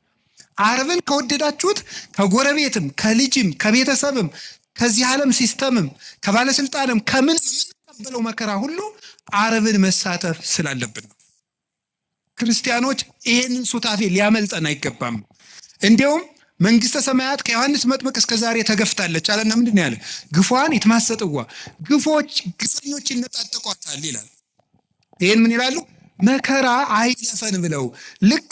ዓርብን ከወደዳችሁት ከጎረቤትም ከልጅም ከቤተሰብም ከዚህ ዓለም ሲስተምም ከባለስልጣንም ከምን የምንቀበለው መከራ ሁሉ ዓርብን መሳተፍ ስላለብን ነው። ክርስቲያኖች ይህንን ሱታፌ ሊያመልጠን አይገባም። እንዲያውም መንግስተ ሰማያት ከዮሐንስ መጥምቅ እስከ ዛሬ ተገፍታለች አለና ምንድን ያለ ግፏን ይትማሰጥዋ ግፈኞች ይነጣጠቋታል ይላል። ይህን ምን ይላሉ? መከራ አይለፈን ብለው ልክ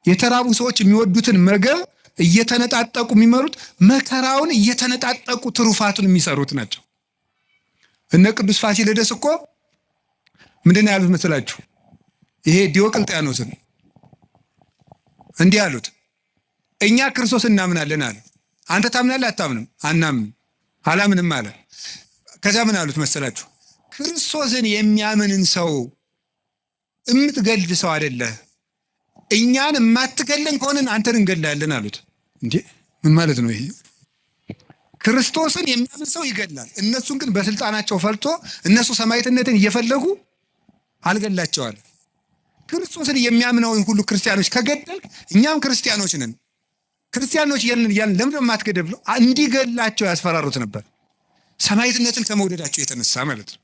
የተራቡ ሰዎች የሚወዱትን ምግብ እየተነጣጠቁ የሚመሩት መከራውን እየተነጣጠቁ ትሩፋቱን የሚሰሩት ናቸው። እነ ቅዱስ ፋሲለደስ እኮ ምንድን ያሉት መሰላችሁ? ይሄ ዲዮቅልጥያኖስን እንዲህ አሉት፣ እኛ ክርስቶስ እናምናለን አለ። አንተ ታምናለህ? አታምንም? አናምን። አላምንም አለ። ከዚያ ምን አሉት መሰላችሁ? ክርስቶስን የሚያምንን ሰው የምትገል ሰው አይደለህ፣ እኛን የማትገለን ከሆነን አንተን እንገላለን አሉት። እንዴ ምን ማለት ነው ይሄ? ክርስቶስን የሚያምን ሰው ይገላል። እነሱን ግን በስልጣናቸው ፈልቶ እነሱ ሰማዕትነትን እየፈለጉ አልገላቸዋል። ክርስቶስን የሚያምነውን ሁሉ ክርስቲያኖች ከገደልክ እኛም ክርስቲያኖች ነን፣ ክርስቲያኖች እያልን ለምን የማትገደል ብለው እንዲገላቸው ያስፈራሩት ነበር። ሰማዕትነትን ከመውደዳቸው የተነሳ ማለት ነው።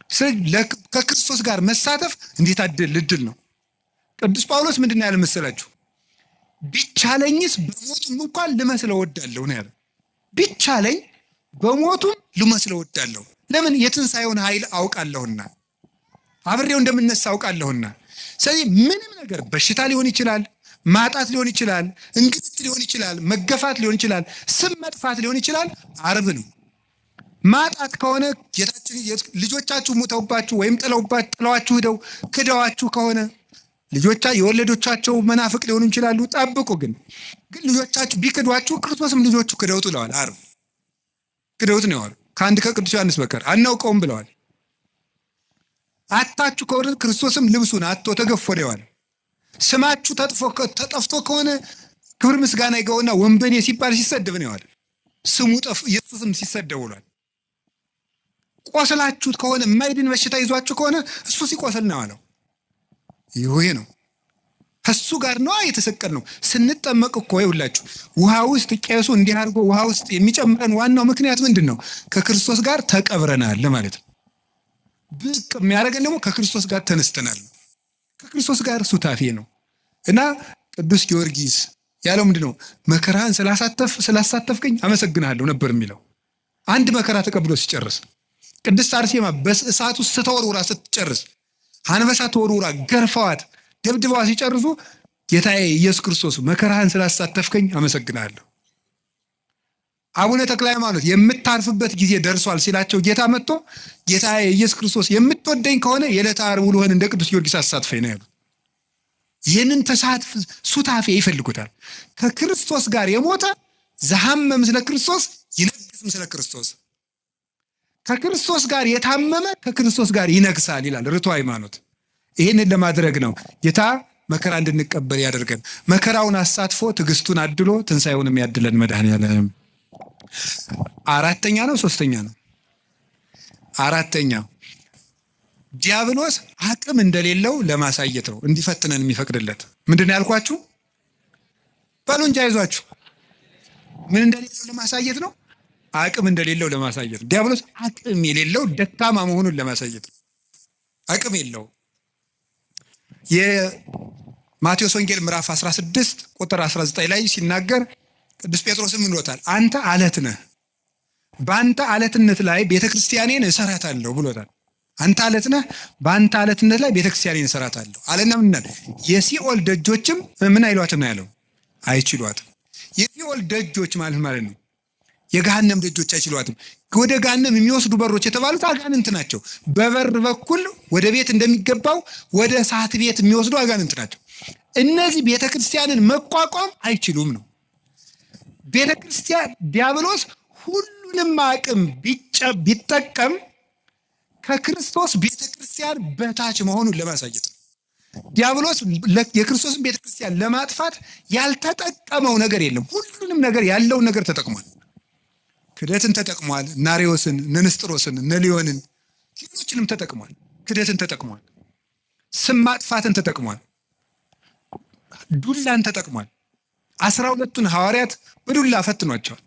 ስለዚህ ከክርስቶስ ጋር መሳተፍ እንዴት እድል ነው። ቅዱስ ጳውሎስ ምንድን ያለ መሰላችሁ? ቢቻለኝስ በሞቱም እንኳን ልመስለው ወዳለሁ ነው ያለ። ቢቻለኝ በሞቱም ልመስለው ወዳለሁ። ለምን? የትንሣኤውን ኃይል አውቃለሁና፣ አብሬው እንደምነሳ አውቃለሁና። ስለዚህ ምንም ነገር በሽታ ሊሆን ይችላል፣ ማጣት ሊሆን ይችላል፣ እንግልት ሊሆን ይችላል፣ መገፋት ሊሆን ይችላል፣ ስም መጥፋት ሊሆን ይችላል። ዓርብ ነው። ማጣት ከሆነ ልጆቻችሁ ሞተውባችሁ ወይም ጥለዋችሁ ሄደው ክደዋችሁ ከሆነ የወለዶቻቸው መናፍቅ ሊሆኑ ይችላሉ። ጠብቁ። ግን ልጆቻችሁ ቢክዷችሁ ክርስቶስም ልጆቹ ክደውት ብለዋል። ዓርብ ክደውት ነው ያለው። ከአንድ ከቅዱስ ዮሐንስ በቀር አናውቀውም ብለዋል። አታችሁ ከሆነ ክርስቶስም ልብሱን አጥቶ ተገፎ ነው። ስማችሁ ተጠፍቶ ከሆነ ክብር ምስጋና ይገውና ወንበዴ ሲባል ሲሰደብ ነው ያለው። ስሙ ኢየሱስም ሲሰደብ ውሏል። ቆስላችሁት ከሆነ የማይድን በሽታ ይዟችሁ ከሆነ እሱ ሲቆስል ነው ያለው። ይሄ ነው ከሱ ጋር ነው የተሰቀል ነው። ስንጠመቅ እኮ ይውላችሁ ውሃ ውስጥ ቄሱ እንዲህ አድርጎ ውሃ ውስጥ የሚጨምረን ዋናው ምክንያት ምንድን ነው? ከክርስቶስ ጋር ተቀብረናል ማለት ነው። ብቅ የሚያደርገን ደግሞ ከክርስቶስ ጋር ተነስተናል። ከክርስቶስ ጋር ሱታፌ ነው እና ቅዱስ ጊዮርጊስ ያለው ምንድን ነው? መከራን ስላሳተፍከኝ አመሰግናለሁ ነበር የሚለው። አንድ መከራ ተቀብሎ ሲጨርስ ቅድስት አርሴማ በእሳት ውስጥ ስተወርውራ ስትጨርስ አንበሳ ተወርውራ ገርፈዋት ደብድበዋ ሲጨርሱ ጌታዬ ኢየሱስ ክርስቶስ መከራህን ስላሳተፍከኝ አመሰግናለሁ። አቡነ ተክለ ሃይማኖት የምታርፍበት ጊዜ ደርሷል ሲላቸው ጌታ መጥቶ ጌታዬ ኢየሱስ ክርስቶስ የምትወደኝ ከሆነ የዕለተ ዓርብ ውሎህን እንደ ቅዱስ ጊዮርጊስ አሳትፈኝ ነው ያሉት። ይህንን ተሳትፍ ሱታፌ ይፈልጉታል። ከክርስቶስ ጋር የሞተ ዘሐመ ምስለ ክርስቶስ ይነግስ ምስለ ክርስቶስ፣ ከክርስቶስ ጋር የታመመ ከክርስቶስ ጋር ይነግሳል ይላል ርቱዕ ሃይማኖት። ይህንን ለማድረግ ነው ጌታ መከራ እንድንቀበል ያደርገን። መከራውን አሳትፎ ትዕግስቱን አድሎ ትንሣኤውንም ያድለን መድኃኔዓለም። አራተኛ ነው ሶስተኛ ነው? አራተኛው ዲያብሎስ አቅም እንደሌለው ለማሳየት ነው እንዲፈትነን የሚፈቅድለት። ምንድን ነው ያልኳችሁ? በሉ እንጂ አይዟችሁ። ምን እንደሌለው ለማሳየት ነው? አቅም እንደሌለው ለማሳየት ነው። ዲያብሎስ አቅም የሌለው ደካማ መሆኑን ለማሳየት ነው። አቅም የለው። የማቴዎስ ወንጌል ምዕራፍ 16 ቁጥር 19 ላይ ሲናገር ቅዱስ ጴጥሮስም ብሎታል፣ አንተ አለት ነህ፣ በአንተ አለትነት ላይ ቤተክርስቲያኔን እሰራታለሁ ብሎታል። አንተ አለት ነህ፣ በአንተ አለትነት ላይ ቤተክርስቲያኔን እሰራታለሁ አለና ምናል የሲኦል ደጆችም ምን አይሏትም ነው ያለው? አይችሏትም። የሲኦል ደጆች ማለት ነው የገሃነም ደጆች አይችሏትም። ወደ ገሃነም የሚወስዱ በሮች የተባሉት አጋንንት ናቸው። በበር በኩል ወደ ቤት እንደሚገባው ወደ እሳት ቤት የሚወስዱ አጋንንት ናቸው። እነዚህ ቤተክርስቲያንን መቋቋም አይችሉም ነው። ቤተክርስቲያን ዲያብሎስ ሁሉንም አቅም ቢጠቀም ከክርስቶስ ቤተክርስቲያን በታች መሆኑን ለማሳየት ነው። ዲያብሎስ የክርስቶስን ቤተክርስቲያን ለማጥፋት ያልተጠቀመው ነገር የለም። ሁሉንም ነገር ያለውን ነገር ተጠቅሟል። ክደትን ተጠቅሟል። ናሪዎስን፣ ንስጥሮስን፣ ነሊዮንን ሌሎችንም ተጠቅሟል። ክደትን ተጠቅሟል። ስም ማጥፋትን ተጠቅሟል። ዱላን ተጠቅሟል። 12ቱን ሐዋርያት በዱላ ፈትኗቸዋል።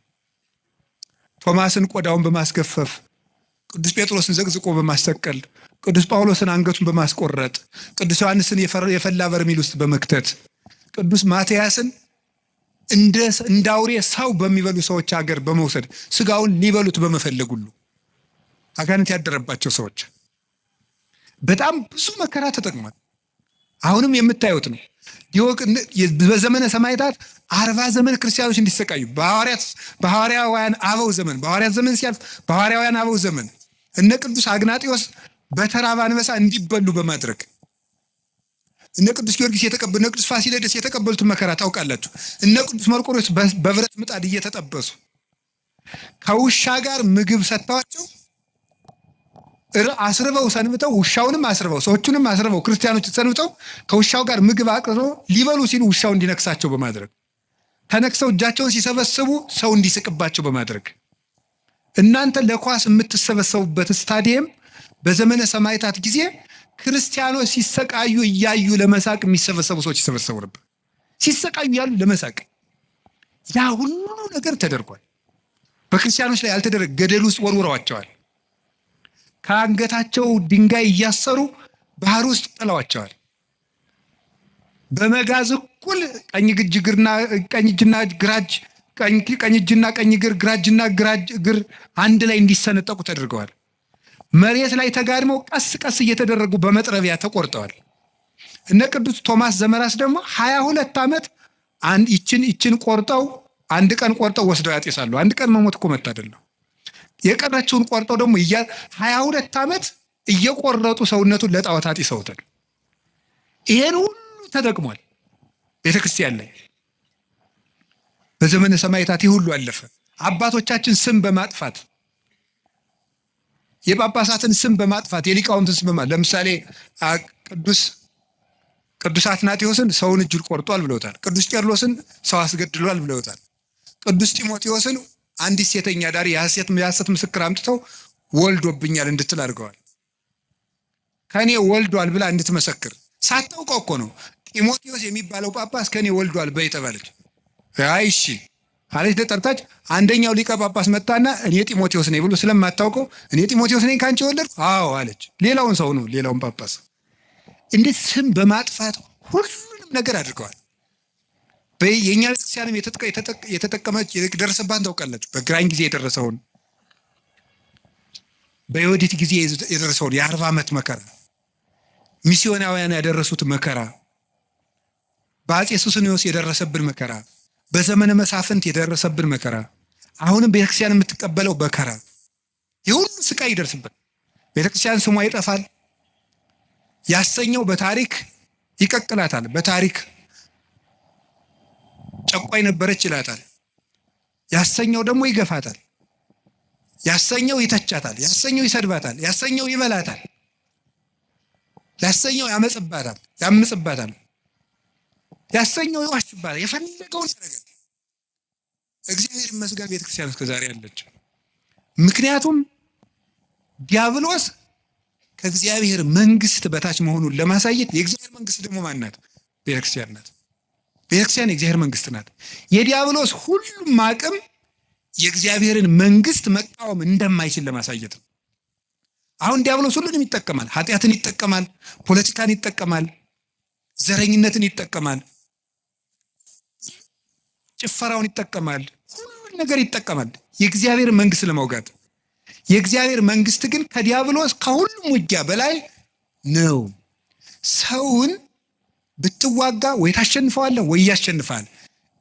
ቶማስን ቆዳውን በማስገፈፍ፣ ቅዱስ ጴጥሮስን ዘቅዝቆ በማሰቀል፣ ቅዱስ ጳውሎስን አንገቱን በማስቆረጥ፣ ቅዱስ ዮሐንስን የፈላ በርሜል ውስጥ በመክተት፣ ቅዱስ ማትያስን እንደ አውሬ ሰው በሚበሉ ሰዎች ሀገር በመውሰድ ስጋውን ሊበሉት በመፈለግ ሁሉ አጋንንት ያደረባቸው ሰዎች በጣም ብዙ መከራ ተጠቅሟል። አሁንም የምታዩት ነው። በዘመነ ሰማዕታት 40 ዘመን ክርስቲያኖች እንዲሰቃዩ በሐዋርያውያን አበው ዘመን፣ በሐዋርያት ዘመን ሲያልፍ በሐዋርያውያን አበው ዘመን እነ ቅዱስ አግናጢዮስ በተራበ አንበሳ እንዲበሉ በማድረግ እነ ቅዱስ ጊዮርጊስ እነ ቅዱስ ፋሲለደስ የተቀበሉትን መከራ ታውቃላችሁ። እነ ቅዱስ መርቆሬዎስ በብረት ምጣድ እየተጠበሱ ከውሻ ጋር ምግብ ሰጥተዋቸው አስርበው ሰንብተው፣ ውሻውንም አስርበው፣ ሰዎቹንም አስርበው፣ ክርስቲያኖች ሰንብተው ከውሻው ጋር ምግብ አቅርበው ሊበሉ ሲሉ ውሻው እንዲነክሳቸው በማድረግ ተነክሰው እጃቸውን ሲሰበስቡ ሰው እንዲስቅባቸው በማድረግ እናንተ ለኳስ የምትሰበሰቡበት ስታዲየም በዘመነ ሰማዕታት ጊዜ ክርስቲያኖች ሲሰቃዩ እያዩ ለመሳቅ የሚሰበሰቡ ሰዎች ይሰበሰቡ ነበር። ሲሰቃዩ ያሉ ለመሳቅ። ያ ሁሉ ነገር ተደርጓል። በክርስቲያኖች ላይ ያልተደረገ ገደል ውስጥ ወርውረዋቸዋል። ከአንገታቸው ድንጋይ እያሰሩ ባህር ውስጥ ጥለዋቸዋል። በመጋዝ እኩል ቀኝ እጅና ቀኝ እግር፣ ግራጅና እግር አንድ ላይ እንዲሰነጠቁ ተደርገዋል። መሬት ላይ ተጋድመው ቀስ ቀስ እየተደረጉ በመጥረቢያ ተቆርጠዋል። እነ ቅዱስ ቶማስ ዘመራስ ደግሞ 22 ዓመት ይችን ቆርጠው አንድ ቀን ቆርጠው ወስደው ያጤሳሉ። አንድ ቀን መሞት እኮ መታደል ነው። የቀረችውን ቆርጠው ደግሞ 22 ዓመት እየቆረጡ ሰውነቱን ለጣዖት አጢሰውታል። ይሄን ሁሉ ተጠቅሟል ቤተክርስቲያን ላይ። በዘመነ ሰማዕታት ይህ ሁሉ አለፈ። አባቶቻችን ስም በማጥፋት የጳጳሳትን ስም በማጥፋት የሊቃውንትን ስም በማጥፋት ለምሳሌ ቅዱስ አትናቴዎስን ሰውን እጁን ቆርጧል ብለውታል። ቅዱስ ቄርሎስን ሰው አስገድሏል ብለውታል። ቅዱስ ጢሞቴዎስን አንዲት ሴተኛ ዳሪ የሐሰት ምስክር አምጥተው ወልዶብኛል እንድትል አድርገዋል። ከኔ ወልዷል ብላ እንድትመሰክር ሳታውቀው እኮ ነው። ጢሞቴዎስ የሚባለው ጳጳስ ከኔ ወልዷል በይ ተባለች። አይ እሺ አለች። ተጠርታች። አንደኛው ሊቀ ጳጳስ መጣና እኔ ጢሞቴዎስ ነኝ ብሎ ስለማታውቀው እኔ ጢሞቴዎስ ነኝ ካንቺ ወለድኩ? አዎ አለች። ሌላውን ሰው ነው፣ ሌላውን ጳጳስ። እንዴት ስም በማጥፋት ሁሉንም ነገር አድርገዋል። የእኛ ቤተክርስቲያንም የተጠቀመች የደረሰባን ታውቃላችሁ። በግራኝ ጊዜ የደረሰውን፣ በዮዲት ጊዜ የደረሰውን የ40 ዓመት መከራ፣ ሚስዮናውያን ያደረሱት መከራ፣ በአፄ ሱስንዮስ የደረሰብን መከራ፣ በዘመነ መሳፍንት የደረሰብን መከራ፣ አሁንም ቤተክርስቲያን የምትቀበለው መከራ፣ የሁሉ ስቃይ ይደርስብን። ቤተክርስቲያን ስሟ ይጠፋል። ያሰኘው በታሪክ ይቀቅላታል። በታሪክ ጨቋይ ነበረች ይላታል። ያሰኘው ደግሞ ይገፋታል። ያሰኘው ይተቻታል። ያሰኘው ይሰድባታል። ያሰኘው ይበላታል። ያሰኘው ያምጽባታል። ያሰኘው ይዋሽባታል። የፈለገውን ያደርጋል። እግዚአብሔር ይመስገን ቤተክርስቲያን እስከዛሬ አለች። ምክንያቱም ዲያብሎስ ከእግዚአብሔር መንግስት በታች መሆኑን ለማሳየት፣ የእግዚአብሔር መንግስት ደግሞ ማን ናት? ቤተክርስቲያን ናት። ቤተክርስቲያን የእግዚአብሔር መንግስት ናት። የዲያብሎስ ሁሉም አቅም የእግዚአብሔርን መንግስት መቃወም እንደማይችል ለማሳየት ነው። አሁን ዲያብሎስ ሁሉንም ይጠቀማል። ኃጢአትን ይጠቀማል፣ ፖለቲካን ይጠቀማል፣ ዘረኝነትን ይጠቀማል፣ ጭፈራውን ይጠቀማል፣ ሁሉን ነገር ይጠቀማል የእግዚአብሔር መንግስት ለማውጋት። የእግዚአብሔር መንግስት ግን ከዲያብሎስ ከሁሉም ውጊያ በላይ ነው። ሰውን ብትዋጋ ወይ ታሸንፈዋለህ ወይ ያሸንፋል።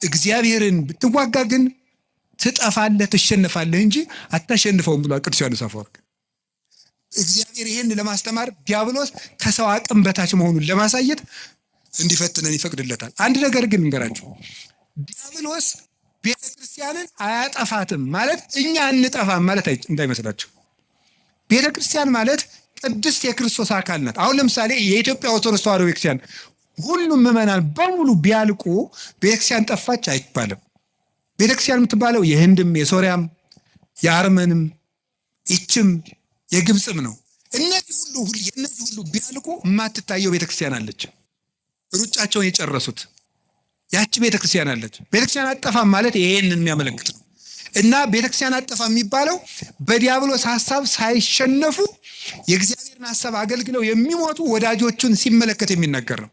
እግዚአብሔርን ብትዋጋ ግን ትጠፋለህ፣ ትሸነፋለህ እንጂ አታሸንፈውም ብሏል ቅዱስ ዮሐንስ አፈወርቅ። እግዚአብሔር ይህን ለማስተማር ዲያብሎስ ከሰው አቅም በታች መሆኑን ለማሳየት እንዲፈትነን ይፈቅድለታል። አንድ ነገር ግን እንገራችሁ። ዲያብሎስ ቤተክርስቲያንን አያጠፋትም ማለት እኛ እንጠፋም ማለት እንዳይመስላችሁ። ቤተክርስቲያን ማለት ቅድስት የክርስቶስ አካል ናት። አሁን ለምሳሌ የኢትዮጵያ ኦርቶዶክስ ተዋሕዶ ቤተክርስቲያን ሁሉም ምዕመናን በሙሉ ቢያልቁ ቤተክርስቲያን ጠፋች አይባልም። ቤተክርስቲያን የምትባለው የህንድም የሶሪያም የአርመንም ይችም የግብፅም ነው። እነዚህ ሁሉ ቢያልቁ የማትታየው ቤተክርስቲያን አለች። ሩጫቸውን የጨረሱት ያቺ ቤተክርስቲያን አለች። ቤተክርስቲያን አጠፋም ማለት ይሄንን የሚያመለክት ነው። እና ቤተክርስቲያን አጠፋ የሚባለው በዲያብሎስ ሐሳብ ሳይሸነፉ የእግዚአብሔርን ሐሳብ አገልግለው የሚሞቱ ወዳጆቹን ሲመለከት የሚነገር ነው።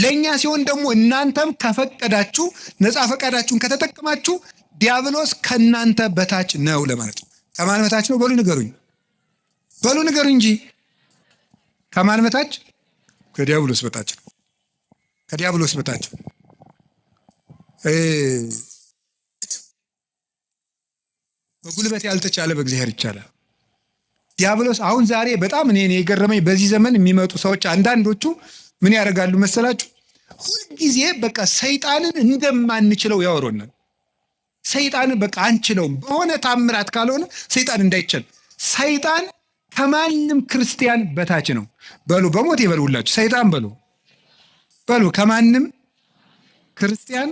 ለኛ ሲሆን ደግሞ እናንተም ከፈቀዳችሁ ነፃ ፈቃዳችሁን ከተጠቀማችሁ ዲያብሎስ ከናንተ በታች ነው ለማለት ነው። ከማን በታች ነው? በሉ ንገሩኝ እንጂ ከማን በታች? ከዲያብሎስ በታች ነው። ከዲያብሎስ በታች በጉልበት ያልተቻለ በእግዚአብሔር ይቻላል። ዲያብሎስ አሁን ዛሬ በጣም እኔ የገረመኝ በዚህ ዘመን የሚመጡ ሰዎች አንዳንዶቹ ምን ያደርጋሉ መሰላችሁ? ሁልጊዜ በቃ ሰይጣንን እንደማንችለው ያወሩናል። ሰይጣንን በቃ አንችለውም፣ በሆነ ታምራት ካልሆነ ሰይጣን እንዳይችል። ሰይጣን ከማንም ክርስቲያን በታች ነው። በሉ በሞት ይበሉላችሁ። ሰይጣን በሉ ከማንም ክርስቲያን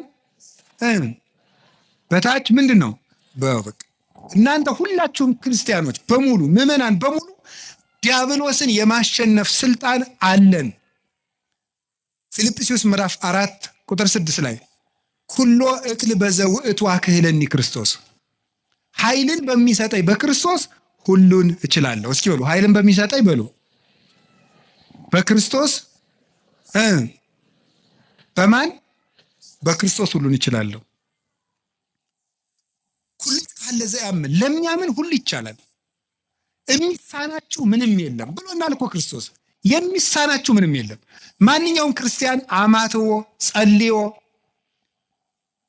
በታች ምንድን ነው? በቃ እናንተ ሁላችሁም ክርስቲያኖች በሙሉ ምዕመናን በሙሉ ዲያብሎስን የማሸነፍ ስልጣን አለን። ፊልጵስዩስ ምዕራፍ 4 ቁጥር 6 ላይ ኩሎ እክል በዘውእቱ አክህለኒ ክርስቶስ፣ ኃይልን በሚሰጠኝ በክርስቶስ ሁሉን እችላለሁ። እስኪ በሉ ኃይልን በሚሰጠኝ በሉ በክርስቶስ በማን? በክርስቶስ ሁሉን እችላለሁ። ሁሉ ካለ ዘያምን ለሚያምን ሁሉ ይቻላል፣ የሚሳናችሁ ምንም የለም ብሎናል እኮ ክርስቶስ። የሚሳናችሁ ምንም የለም። ማንኛውም ክርስቲያን አማትቦ ጸልዮ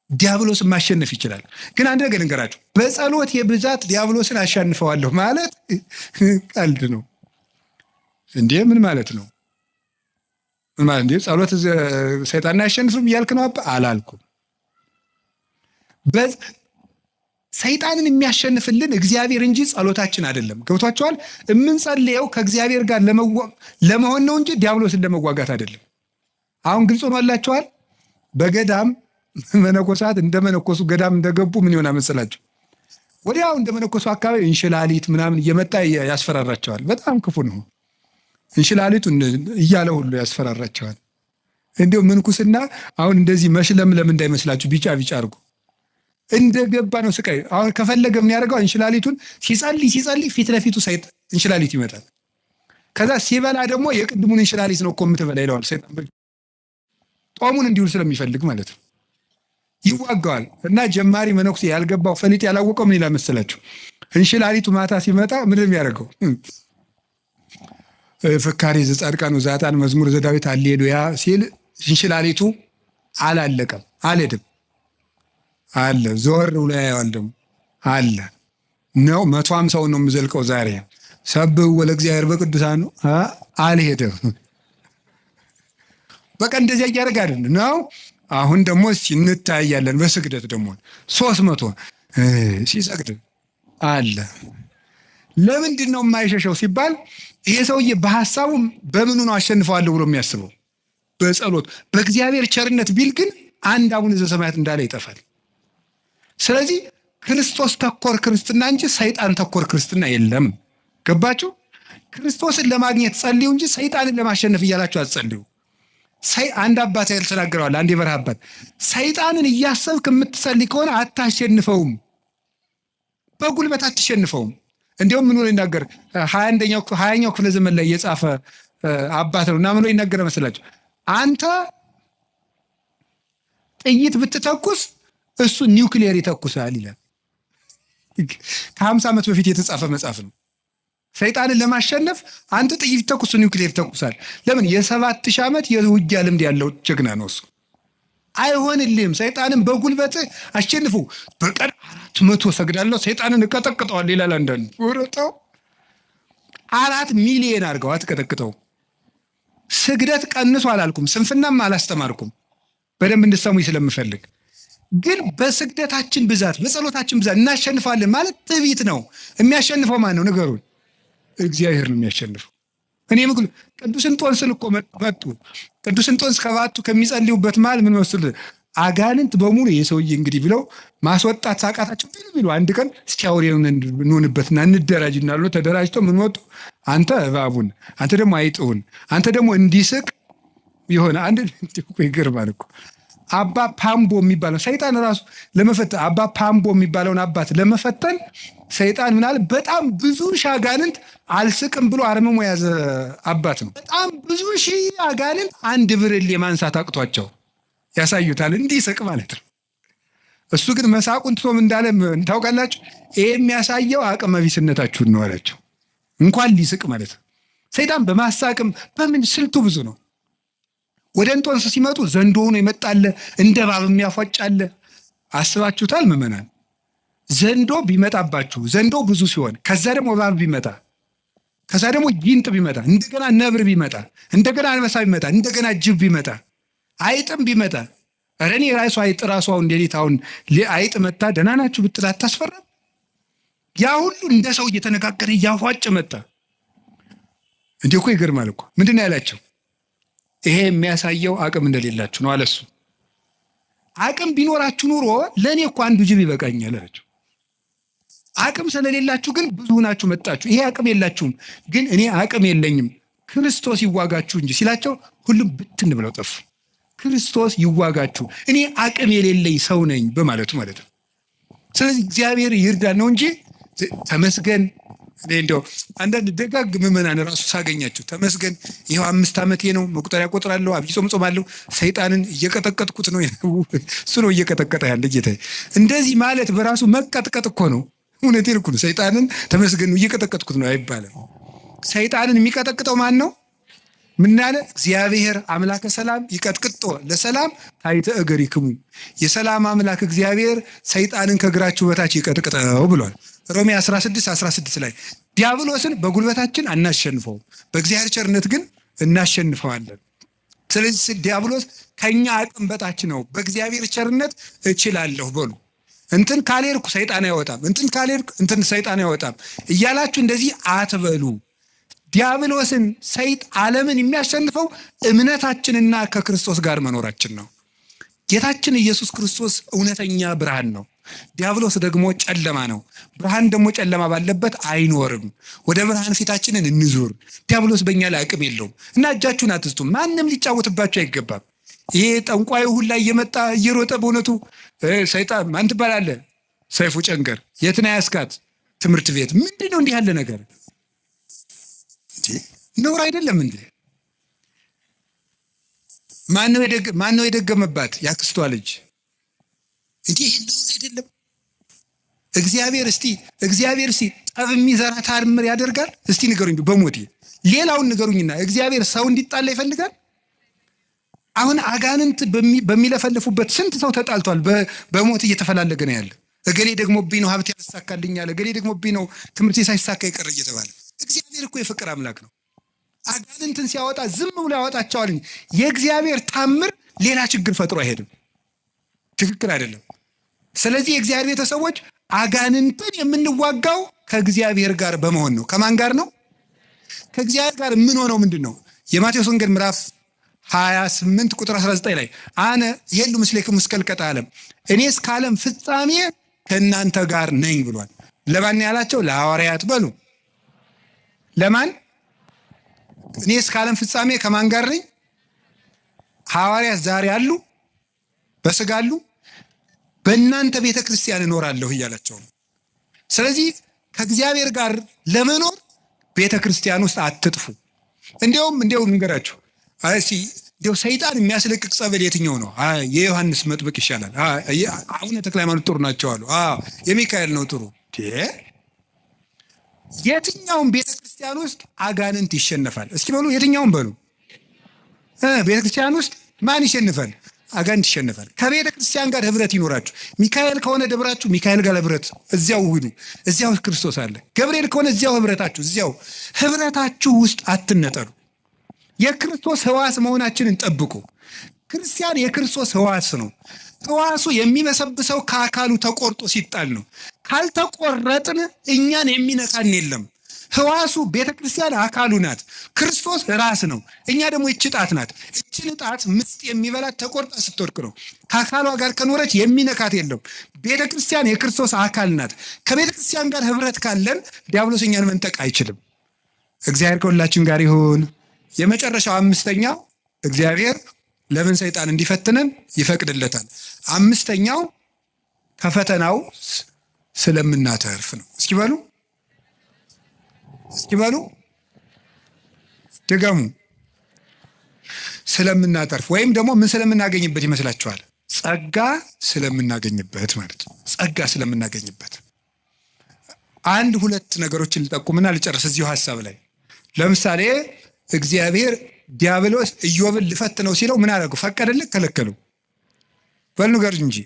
ዲያብሎስን ማሸነፍ ይችላል። ግን አንድ ነገር ልንገራችሁ፣ በጸሎት የብዛት ዲያብሎስን አሸንፈዋለሁ ማለት ቀልድ ነው እንዴ? ምን ማለት ነው? ምን ማለት እንዴ? ጸሎት ሰይጣንን አያሸንፍም እያልክ ነው? አላልኩም። ሰይጣንን የሚያሸንፍልን እግዚአብሔር እንጂ ጸሎታችን አይደለም። ገብቷችኋል? የምንጸልየው ከእግዚአብሔር ጋር ለመሆን ነው እንጂ ዲያብሎስን ለመዋጋት አይደለም። አሁን ግልጽ ሆኖላችኋል? በገዳም መነኮሳት እንደመነኮሱ ገዳም እንደገቡ ምን ይሆናል መሰላችሁ? ወዲያው እንደመነኮሱ አካባቢ እንሽላሊት ምናምን እየመጣ ያስፈራራቸዋል። በጣም ክፉ ነው። እንሽላሊቱ እያለ ሁሉ ያስፈራራቸዋል። እንዲሁ ምንኩስና አሁን እንደዚህ መሽለምለም እንዳይመስላችሁ ቢጫ አድርጎ እንደገባ ነው ስቃይ። አሁን ከፈለገ ምን ያደርገው? እንሽላሊቱን ሲጸልይ ፊት ለፊቱ እንሽላሊት ይመጣል። ከዛ ሲበላ ደግሞ የቅድሙን እንሽላሊት ነው እኮ የምትበላ ይለዋል ሰይጣን። ጦሙን እንዲሁ ስለሚፈልግ ማለት ነው ይዋጋዋል። እና ጀማሪ መነኩሴ ያልገባው ፈሊጥ ያላወቀው ምን ይላል መሰላችሁ? እንሽላሊቱ ማታ ሲመጣ ምንድን ያደርገው? ፍካሬ ዘጻድቃን ወዘኃጥአን መዝሙር ዘዳዊት ሃሌሉያ ሲል እንሽላሊቱ አላለቀም፣ አልሄድም አለ። ዞር ብሎ ያየዋል ደግሞ አለ ነው 150 ነው የምዘልቀው ዛሬ ሰብህ ወለእግዚአብሔር በቅዱሳን ነው አልሄድም። በቃ እንደዚያ እያደረገ አይደል ነው። አሁን ደግሞ እንታያለን በስግደት ደግሞ 300 ሲሰግድ አለ። ለምንድን ነው የማይሸሸው ሲባል ይሄ ሰውዬ በሐሳቡ በምኑ ነው አሸንፈዋለሁ ብሎ የሚያስበው? በጸሎት በእግዚአብሔር ቸርነት ቢል ግን አንድ አቡነ ዘበሰማያት እንዳለ ይጠፋል። ስለዚህ ክርስቶስ ተኮር ክርስትና እንጂ ሰይጣን ተኮር ክርስትና የለም። ገባችሁ? ክርስቶስን ለማግኘት ጸልዩ እንጂ ሰይጣንን ለማሸነፍ እያላችሁ አትጸልዩ። አንድ አባት ያል ተናግረዋል። አንድ የበረሃ አባት ሰይጣንን እያሰብክ የምትጸልይ ከሆነ አታሸንፈውም፣ በጉልበት አትሸንፈውም። እንዲሁም ምን ብሎ ይናገር 20ኛው ክፍለ ዘመን ላይ የጻፈ አባት ነው እና ምን ብሎ ይናገር መስላችሁ? አንተ ጥይት ብትተኩስ እሱ ኒውክሊየር ይተኩሳል ይላል። ከ50 ዓመት በፊት የተጻፈ መጽሐፍ ነው። ሰይጣንን ለማሸነፍ አንተ ጥይት ተኩስ ኒውክሊየር ተኩሳል። ለምን? የ7000 ዓመት የውጊያ ልምድ ያለው ጀግና ነው እሱ። አይሆንልህም። ሰይጣንን በጉልበት አሸንፉ። በቀን 400 ሰግዳለሁ ሰይጣንን እቀጠቅጠዋል ይላል አንዳንዱ። ወረጣው 4 ሚሊዮን አድርገው አትቀጠቅጠው። ስግደት ቀንሶ አላልኩም፣ ስንፍናም አላስተማርኩም። በደንብ እንድትሰሙኝ ስለምፈልግ ግን በስግደታችን ብዛት በጸሎታችን ብዛት እናሸንፋለን ማለት ትዕቢት ነው። የሚያሸንፈው ማን ነው? ንገሩን። እግዚአብሔር ነው የሚያሸንፈው። እኔ ምክሉ ቅዱስ እንጦንስን እኮ መጡ። ቅዱስ እንጦንስ ከባቱ ከሚጸልዩበት መሃል ምን መስሉ አጋንንት በሙሉ የሰውዬ እንግዲህ ብለው ማስወጣት ሳቃታቸው ቢሉ አንድ ቀን እስቲ አውሬውን እንሆንበትና እንደራጅና ብሎ ተደራጅተው ምን ወጡ? አንተ እባቡን፣ አንተ ደግሞ አይጥውን፣ አንተ ደግሞ እንዲስቅ የሆነ አንድ ይገርማል እኮ አባ ፓምቦ የሚባለው ሰይጣን ራሱ ለመፈተን አባ ፓምቦ የሚባለውን አባት ለመፈተን ሰይጣን ምናል በጣም ብዙ ሺህ አጋንንት አልስቅም ብሎ አርምሞ የያዘ አባት ነው። በጣም ብዙ ሺህ አጋንንት አንድ ብርሌ ማንሳት አቅቷቸው ያሳዩታል እንዲስቅ ማለት ነው። እሱ ግን መሳቁን ትቶም እንዳለ ታውቃላችሁ። ይሄ የሚያሳየው አቅመ ቢስነታችሁን ነው አላቸው። እንኳን ሊስቅ ማለት ነው። ሰይጣን በማሳቅም በምን ስልቱ ብዙ ነው። ወደ እንጦንስ ሲመጡ ዘንዶ ሆኖ ይመጣል፣ እንደ እባብ የሚያፏጫል። አስባችሁታል ምዕመናን? ዘንዶ ቢመጣባችሁ ዘንዶ ብዙ ሲሆን ከዛ ደግሞ እባብ ቢመጣ ከዛ ደግሞ ጊንጥ ቢመጣ እንደገና ነብር ቢመጣ እንደገና አንበሳ ቢመጣ እንደገና ጅብ ቢመጣ አይጥም ቢመጣ እኔ ራሱ አይጥ ራሱ አሁን ሌሊታውን አይጥ መጣ ደህና ናችሁ ብትል አታስፈራም? ያ ሁሉ እንደ ሰው እየተነጋገረ እያፏጭ መጣ። እንዴ እኮ ይገርማል እኮ። ምንድን ነው ያላቸው? ይሄ የሚያሳየው አቅም እንደሌላችሁ ነው አለሱ። አቅም ቢኖራችሁ ኑሮ ለእኔ እኮ አንዱ ጅብ ይበቃኛል አላቸው። አቅም ስለሌላችሁ ግን ብዙ ናችሁ መጣችሁ። ይሄ አቅም የላችሁም፣ ግን እኔ አቅም የለኝም ክርስቶስ ይዋጋችሁ እንጂ ሲላቸው ሁሉም ብትን ብለው ጠፉ። ክርስቶስ ይዋጋችሁ እኔ አቅም የሌለኝ ሰው ነኝ በማለቱ ማለት ነው። ስለዚህ እግዚአብሔር ይርዳን ነው እንጂ ተመስገን። እኔ እንደው አንዳንድ ደጋግ ምዕመናን ራሱ ሳገኛቸው ተመስገን ይኸው 5 ዓመቴ ነው መቁጠሪያ ቆጥራለሁ፣ አብይ ጾም ጾማለሁ፣ ሰይጣንን እየቀጠቀጥኩት ነው። እሱ ነው እየቀጠቀጠ ያለ ጌታ። እንደዚህ ማለት በራሱ መቀጥቀጥ እኮ ነው። እውነቴን እኮ ነው። ሰይጣንን ተመስገን እየቀጠቀጥኩት ነው አይባልም። ሰይጣንን የሚቀጠቅጠው ማን ነው? ምን አለ? እግዚአብሔር አምላከ ሰላም ይቀጥቅጦ ለሰላም ታይተ እገሪክሙ። የሰላም አምላክ እግዚአብሔር ሰይጣንን ከእግራችሁ በታች ይቀጥቅጠው ብሏል። ሮሜ 16 ላይ ዲያብሎስን በጉልበታችን አናሸንፈው፣ በእግዚአብሔር ቸርነት ግን እናሸንፈዋለን። ስለዚህ ዲያብሎስ ከኛ አቅም በታች ነው፣ በእግዚአብሔር ቸርነት እችላለሁ በሉ። እንትን ካልሄድኩ ሰይጣን አይወጣም፣ እንትን ካልሄድኩ እንትን ሰይጣን አይወጣም እያላችሁ እንደዚህ አትበሉ። ዲያብሎስን ዓለምን የሚያሸንፈው እምነታችንና ከክርስቶስ ጋር መኖራችን ነው። ጌታችን ኢየሱስ ክርስቶስ እውነተኛ ብርሃን ነው። ዲያብሎስ ደግሞ ጨለማ ነው። ብርሃን ደግሞ ጨለማ ባለበት አይኖርም። ወደ ብርሃን ፊታችንን እንዙር። ዲያብሎስ በእኛ ላይ አቅም የለውም እና እጃችሁን አትስጡ። ማንም ሊጫወትባችሁ አይገባም። ይሄ ጠንቋዩ ሁላ እየመጣ እየሮጠ በእውነቱ ሰይጣን ማን ትባላለህ? ሰይፉ ጨንገር የት ነው ያስካት? ትምህርት ቤት ምንድን ነው እንዲህ ያለ ነገር? ነውር አይደለም እንዴ? ማነው የደገመባት? ያክስቷ ልጅ እንዴ? ይሄ ነውር አይደለም? እግዚአብሔር እስቲ ጠብ የሚዘራ ታምር ያደርጋል? እስቲ ንገሩኝ በሞቴ ሌላውን ንገሩኝና እግዚአብሔር ሰው እንዲጣላ ይፈልጋል? አሁን አጋንንት በሚለፈልፉበት ስንት ሰው ተጣልቷል። በሞት እየተፈላለገ ነው ያለ። እገሌ ደግሞ ብኝ ነው ሀብት ያሳካልኛል፣ እገሌ ደግሞ ብኝ ነው ትምህርት ሳይሳካ ይቀር እየተባለ። እግዚአብሔር እኮ የፍቅር አምላክ ነው። አጋንንትን ሲያወጣ ዝም ብሎ ያወጣቸዋል። የእግዚአብሔር ታምር ሌላ ችግር ፈጥሮ አይሄድም። ትክክል አይደለም። ስለዚህ የእግዚአብሔር ቤተሰቦች አጋንንትን የምንዋጋው ከእግዚአብሔር ጋር በመሆን ነው። ከማን ጋር ነው? ከእግዚአብሔር ጋር የምንሆነው ምንድን ነው? የማቴዎስ ወንጌል ምዕራፍ 28 ቁጥር 19 ላይ አነ ይሄሉ ምስሌክሙ እስከ ልቀት ዓለም፣ እኔ እስከ ዓለም ፍጻሜ ከእናንተ ጋር ነኝ ብሏል። ለማን ያላቸው? ለሐዋርያት በሉ። ለማን? እኔ እስከ ዓለም ፍጻሜ ከማን ጋር ነኝ? ሐዋርያት ዛሬ አሉ፣ በስጋ አሉ፣ በእናንተ ቤተ ክርስቲያን እኖራለሁ እያላቸው ነው። ስለዚህ ከእግዚአብሔር ጋር ለመኖር ቤተ ክርስቲያን ውስጥ አትጥፉ። እንዲያውም ንገራችሁ እንዲያው ሰይጣን የሚያስለቅቅ ጸበል የትኛው ነው? የዮሐንስ መጥምቅ ይሻላል። አቡነ ተክለ ሃይማኖት ጥሩ ናቸው አሉ። የሚካኤል ነው ጥሩ። የትኛውም ቤተ ክርስቲያን ውስጥ አጋንንት ይሸነፋል። እስኪ በሉ የትኛውም በሉ። ቤተ ክርስቲያን ውስጥ ማን ይሸንፋል? አጋንንት ይሸነፋል። ከቤተ ክርስቲያን ጋር ህብረት ይኖራችሁ። ሚካኤል ከሆነ ደብራችሁ ሚካኤል ጋር ህብረት፣ እዚያው ሁሉ፣ እዚያው ክርስቶስ አለ። ገብርኤል ከሆነ እዚያው ህብረታችሁ፣ እዚያው ህብረታችሁ ውስጥ አትነጠሉ። የክርስቶስ ሕዋስ መሆናችንን ጠብቁ። ክርስቲያን የክርስቶስ ሕዋስ ነው። ሕዋሱ የሚበሰብሰው ከአካሉ ተቆርጦ ሲጣል ነው። ካልተቆረጥን እኛን የሚነካን የለም። ሕዋሱ ቤተ ክርስቲያን አካሉ ናት። ክርስቶስ ራስ ነው። እኛ ደግሞ ይህች ጣት ናት። ይህችን ጣት ምስጥ የሚበላት ተቆርጣ ስትወድቅ ነው። ከአካሏ ጋር ከኖረች የሚነካት የለም። ቤተ ክርስቲያን የክርስቶስ አካል ናት። ከቤተ ክርስቲያን ጋር ህብረት ካለን ዲያብሎስ እኛን መንጠቅ አይችልም። እግዚአብሔር ከሁላችን ጋር ይሁን። የመጨረሻው አምስተኛው እግዚአብሔር ለምን ሰይጣን እንዲፈትነን ይፈቅድለታል? አምስተኛው ከፈተናው ስለምናተርፍ ነው። እስኪ በሉ ድገሙ። ስለምናተርፍ ወይም ደግሞ ምን ስለምናገኝበት ይመስላችኋል? ጸጋ ስለምናገኝበት ማለት ነው። ጸጋ ስለምናገኝበት አንድ ሁለት ነገሮችን ልጠቁምና ልጨርስ እዚሁ ሀሳብ ላይ። ለምሳሌ እግዚአብሔር ዲያብሎስ ኢዮብን ልፈትነው ሲለው ምን አደረገው? ፈቀደለት? ከለከለው? በል ንገሩኝ እንጂ።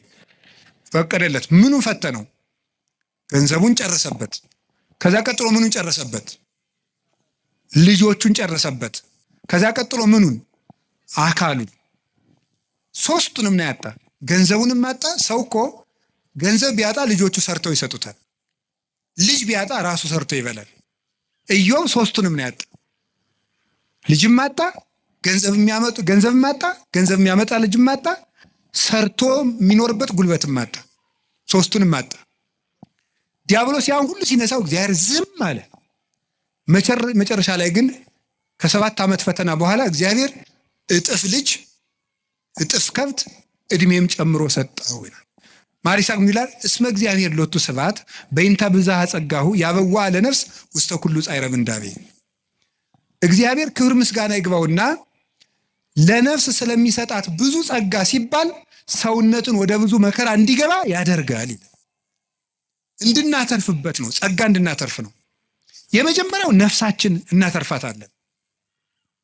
ፈቀደለት። ምኑ ፈተነው? ገንዘቡን ጨረሰበት። ከዛ ቀጥሎ ምኑን ጨረሰበት? ልጆቹን ጨረሰበት። ከዛ ቀጥሎ ምኑን? አካሉን። ሶስቱንም ነው ያጣ። ገንዘቡንም አጣ። ሰው እኮ ገንዘብ ቢያጣ ልጆቹ ሰርተው ይሰጡታል። ልጅ ቢያጣ ራሱ ሰርቶ ይበላል። ኢዮብ ሶስቱንም ነው ያጣ። ልጅም አጣ፣ ገንዘብም አጣ፣ ገንዘብ የሚያመጣ ልጅም አጣ፣ ሰርቶ የሚኖርበት ጉልበትም አጣ። ሶስቱንም አጣ። ዲያብሎስ ያን ሁሉ ሲነሳው እግዚአብሔር ዝም አለ። መጨረሻ ላይ ግን ከ7 ዓመት ፈተና በኋላ እግዚአብሔር እጥፍ ልጅ እጥፍ ከብት እድሜም ጨምሮ ሰጠው ይላል። ማሪሳቅ ይላል እስመ እግዚአብሔር ሎቱ ስብሐት በእንተ ብዝኃ ጸጋሁ ያበዋ ለነፍስ ውስተ ኩሉ ጻዕረ ምንዳቤ። እግዚአብሔር ክብር ምስጋና ይግባውና ለነፍስ ስለሚሰጣት ብዙ ጸጋ ሲባል ሰውነትን ወደ ብዙ መከራ እንዲገባ ያደርጋል ይላል። እንድናተርፍበት ነው። ጸጋ እንድናተርፍ ነው። የመጀመሪያው ነፍሳችን እናተርፋታለን።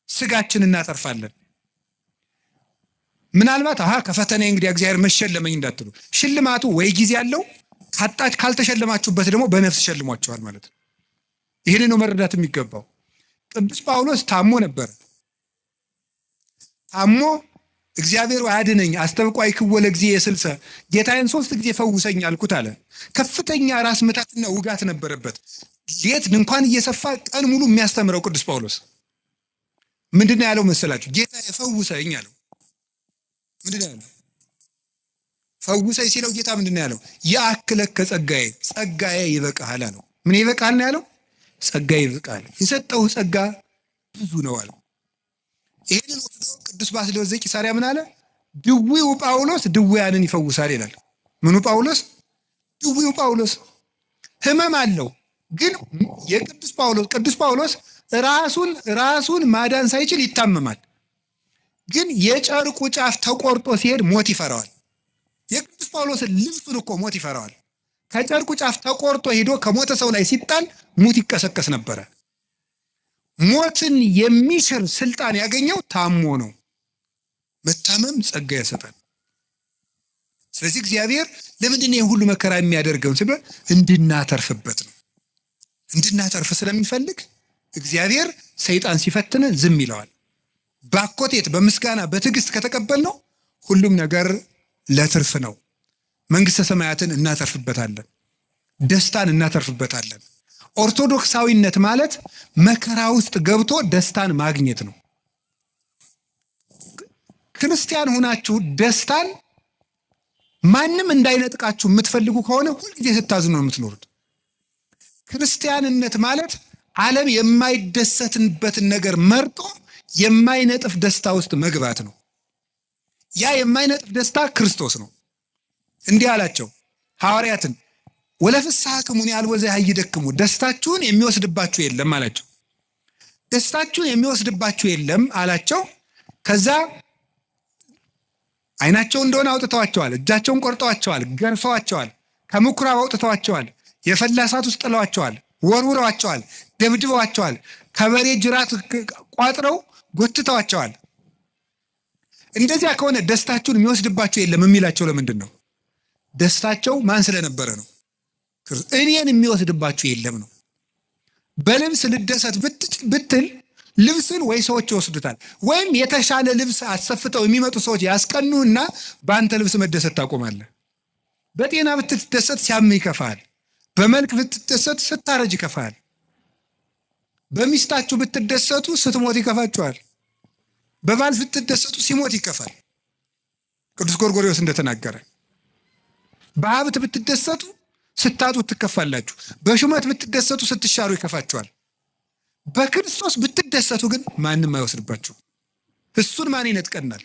ስጋችን እናተርፋለን። ምናልባት ከፈተና እንግዲህ እግዚአብሔር መሸለመኝ እንዳትሉ፣ ሽልማቱ ወይ ጊዜ ያለው ካልተሸለማችሁበት ደግሞ በነፍስ ሸልሟቸዋል ማለት ነው። ይህን ነው መረዳት የሚገባው። ቅዱስ ጳውሎስ ታሞ ነበር። ታሞ እግዚአብሔር አድነኝ አስተብቋይ ክወለ ጊዜ የስልሰ ጌታዬን 3 ጊዜ ፈውሰኝ አልኩት አለ። ከፍተኛ ራስ ምታትና ውጋት ነበረበት። ሌት እንኳን እየሰፋ ቀን ሙሉ የሚያስተምረው ቅዱስ ጳውሎስ ምንድነው ያለው መሰላችሁ? ጌታዬ ፈውሰኝ አለው። ምንድነው ያለው? ፈውሰኝ ሲለው ጌታ ምንድነው ያለው? ያክለከ ጸጋዬ ይበቃሃል አለው። ምን ይበቃል ነው ያለው? ጸጋዬ ይበቃል። የሰጠው ጸጋ ብዙ ነው አለው። ይሄንን ወስዶ ቅዱስ ባስልዮስ ዘቂሳርያ ምን አለ? ድዊው ጳውሎስ ድውያንን ይፈውሳል ይላል። ምኑ ጳውሎስ? ድዊው ጳውሎስ ህመም አለው። ግን ቅዱስ ጳውሎስ ራሱን ማዳን ሳይችል ይታመማል። ግን የጨርቁ ጫፍ ተቆርጦ ሲሄድ ሞት ይፈራዋል። የቅዱስ ጳውሎስን ልብሱን እኮ ሞት ይፈራዋል። ከጨርቁ ጫፍ ተቆርጦ ሄዶ ከሞተ ሰው ላይ ሲጣል ሙት ይቀሰቀስ ነበረ። ሞትን የሚሽር ስልጣን ያገኘው ታሞ ነው። መታመም ጸጋ ያሰጣል። ስለዚህ እግዚአብሔር ለምንድን ነው ሁሉ መከራ የሚያደርገው ሲባል እንድናተርፍበት ነው። እንድናተርፍ ስለሚፈልግ እግዚአብሔር ሰይጣን ሲፈትነ ዝም ይለዋል። ባኮቴት በምስጋና በትዕግስት ከተቀበልነው ሁሉም ነገር ለትርፍ ነው። መንግስተ ሰማያትን እናተርፍበታለን። ደስታን እናተርፍበታለን። ኦርቶዶክሳዊነት ማለት መከራ ውስጥ ገብቶ ደስታን ማግኘት ነው። ክርስቲያን ሆናችሁ ደስታን ማንም እንዳይነጥቃችሁ የምትፈልጉ ከሆነ ሁልጊዜ ስታዝኑ ነው የምትኖሩት። ክርስቲያንነት ማለት ዓለም የማይደሰትበትን ነገር መርጦ የማይነጥፍ ደስታ ውስጥ መግባት ነው። ያ የማይነጥፍ ደስታ ክርስቶስ ነው። እንዲህ አላቸው ሐዋርያትን፣ ወለፍስሐክሙ ያልወዘ ያይደክሙ፣ ደስታችሁን የሚወስድባችሁ የለም አላቸው። ደስታችሁን የሚወስድባችሁ የለም አላቸው። ከዛ ዓይናቸው እንደሆነ አውጥተዋቸዋል፣ እጃቸውን ቆርጠዋቸዋል፣ ገርፈዋቸዋል፣ ከምኩራብ አውጥተዋቸዋል፣ የፈላ እሳት ውስጥ ጥለዋቸዋል፣ ወርውረዋቸዋል፣ ደብድበዋቸዋል፣ ከበሬ ጅራት ቋጥረው ጎትተዋቸዋል። እንደዚያ ከሆነ ደስታችሁን የሚወስድባችሁ የለም የሚላቸው ለምንድን ነው? ደስታቸው ማን ስለነበረ ነው? እኔን የሚወስድባችሁ የለም ነው። በልብስ ልደሰት ብትል ልብስን ወይ ሰዎች ይወስዱታል፣ ወይም የተሻለ ልብስ አሰፍተው የሚመጡ ሰዎች ያስቀኑና በአንተ ልብስ መደሰት ታቆማለህ። በጤና ብትደሰት ሲያምህ ይከፋል። በመልክ ብትደሰት ስታረጅ ይከፋል። በሚስታችሁ ብትደሰቱ ስትሞት ይከፋችኋል። በባል ብትደሰቱ ሲሞት ይከፋል። ቅዱስ ጎርጎርዮስ እንደተናገረ በሀብት ብትደሰቱ ስታጡ ትከፋላችሁ። በሹመት ብትደሰቱ ስትሻሩ ይከፋችኋል። በክርስቶስ ብትደሰቱ ግን ማንም አይወስድባችሁ። እሱን ማን ይነጥቀናል?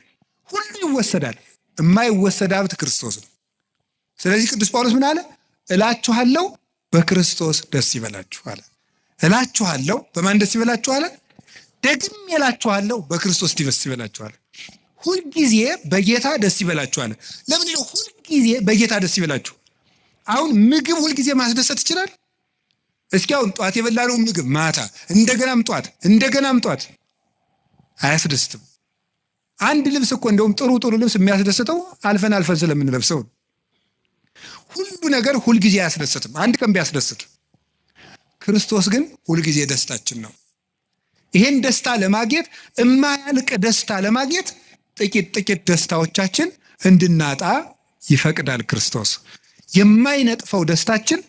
ሁሉ ይወሰዳል። የማይወሰድ ሀብት ክርስቶስ ነው። ስለዚህ ቅዱስ ጳውሎስ ምን አለ? እላችኋለሁ በክርስቶስ ደስ ይበላችሁ አለ። እላችኋለሁ በማን ደስ ይበላችሁ አለ? ደግሜ እላችኋለሁ በክርስቶስ ደስ ይበላችሁ አለ። ሁልጊዜ በጌታ ደስ ይበላችሁ አለ። ለምንድን ነው ሁልጊዜ በጌታ ደስ ይበላችሁ? አሁን ምግብ ሁልጊዜ ማስደሰት ይችላል? እስኪ አሁን ጧት የበላነው ምግብ ማታ እንደገናም ጧት አያስደስትም። አንድ ልብስ እኮ እንደውም ጥሩ ልብስ የሚያስደስተው አልፈን ስለምንለብሰው። ሁሉ ነገር ሁልጊዜ አያስደስትም። አንድ ቀን ቢያስደስት፣ ክርስቶስ ግን ሁልጊዜ ደስታችን ነው። ይሄን ደስታ ለማግኘት የማያልቅ ደስታ ለማግኘት ጥቂት ደስታዎቻችን እንድናጣ ይፈቅዳል ክርስቶስ። የማይነጥፈው ደስታችን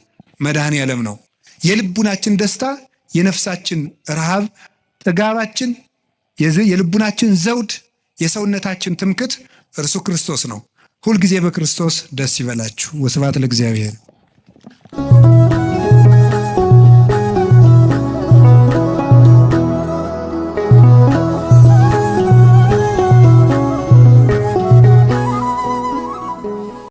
መድኃኔ ዓለም ነው። የልቡናችን ደስታ፣ የነፍሳችን ረሃብ፣ ጥጋባችን፣ የልቡናችን ዘውድ፣ የሰውነታችን ትምክት እርሱ ክርስቶስ ነው። ሁልጊዜ በክርስቶስ ደስ ይበላችሁ። ወስብሐት ለእግዚአብሔር።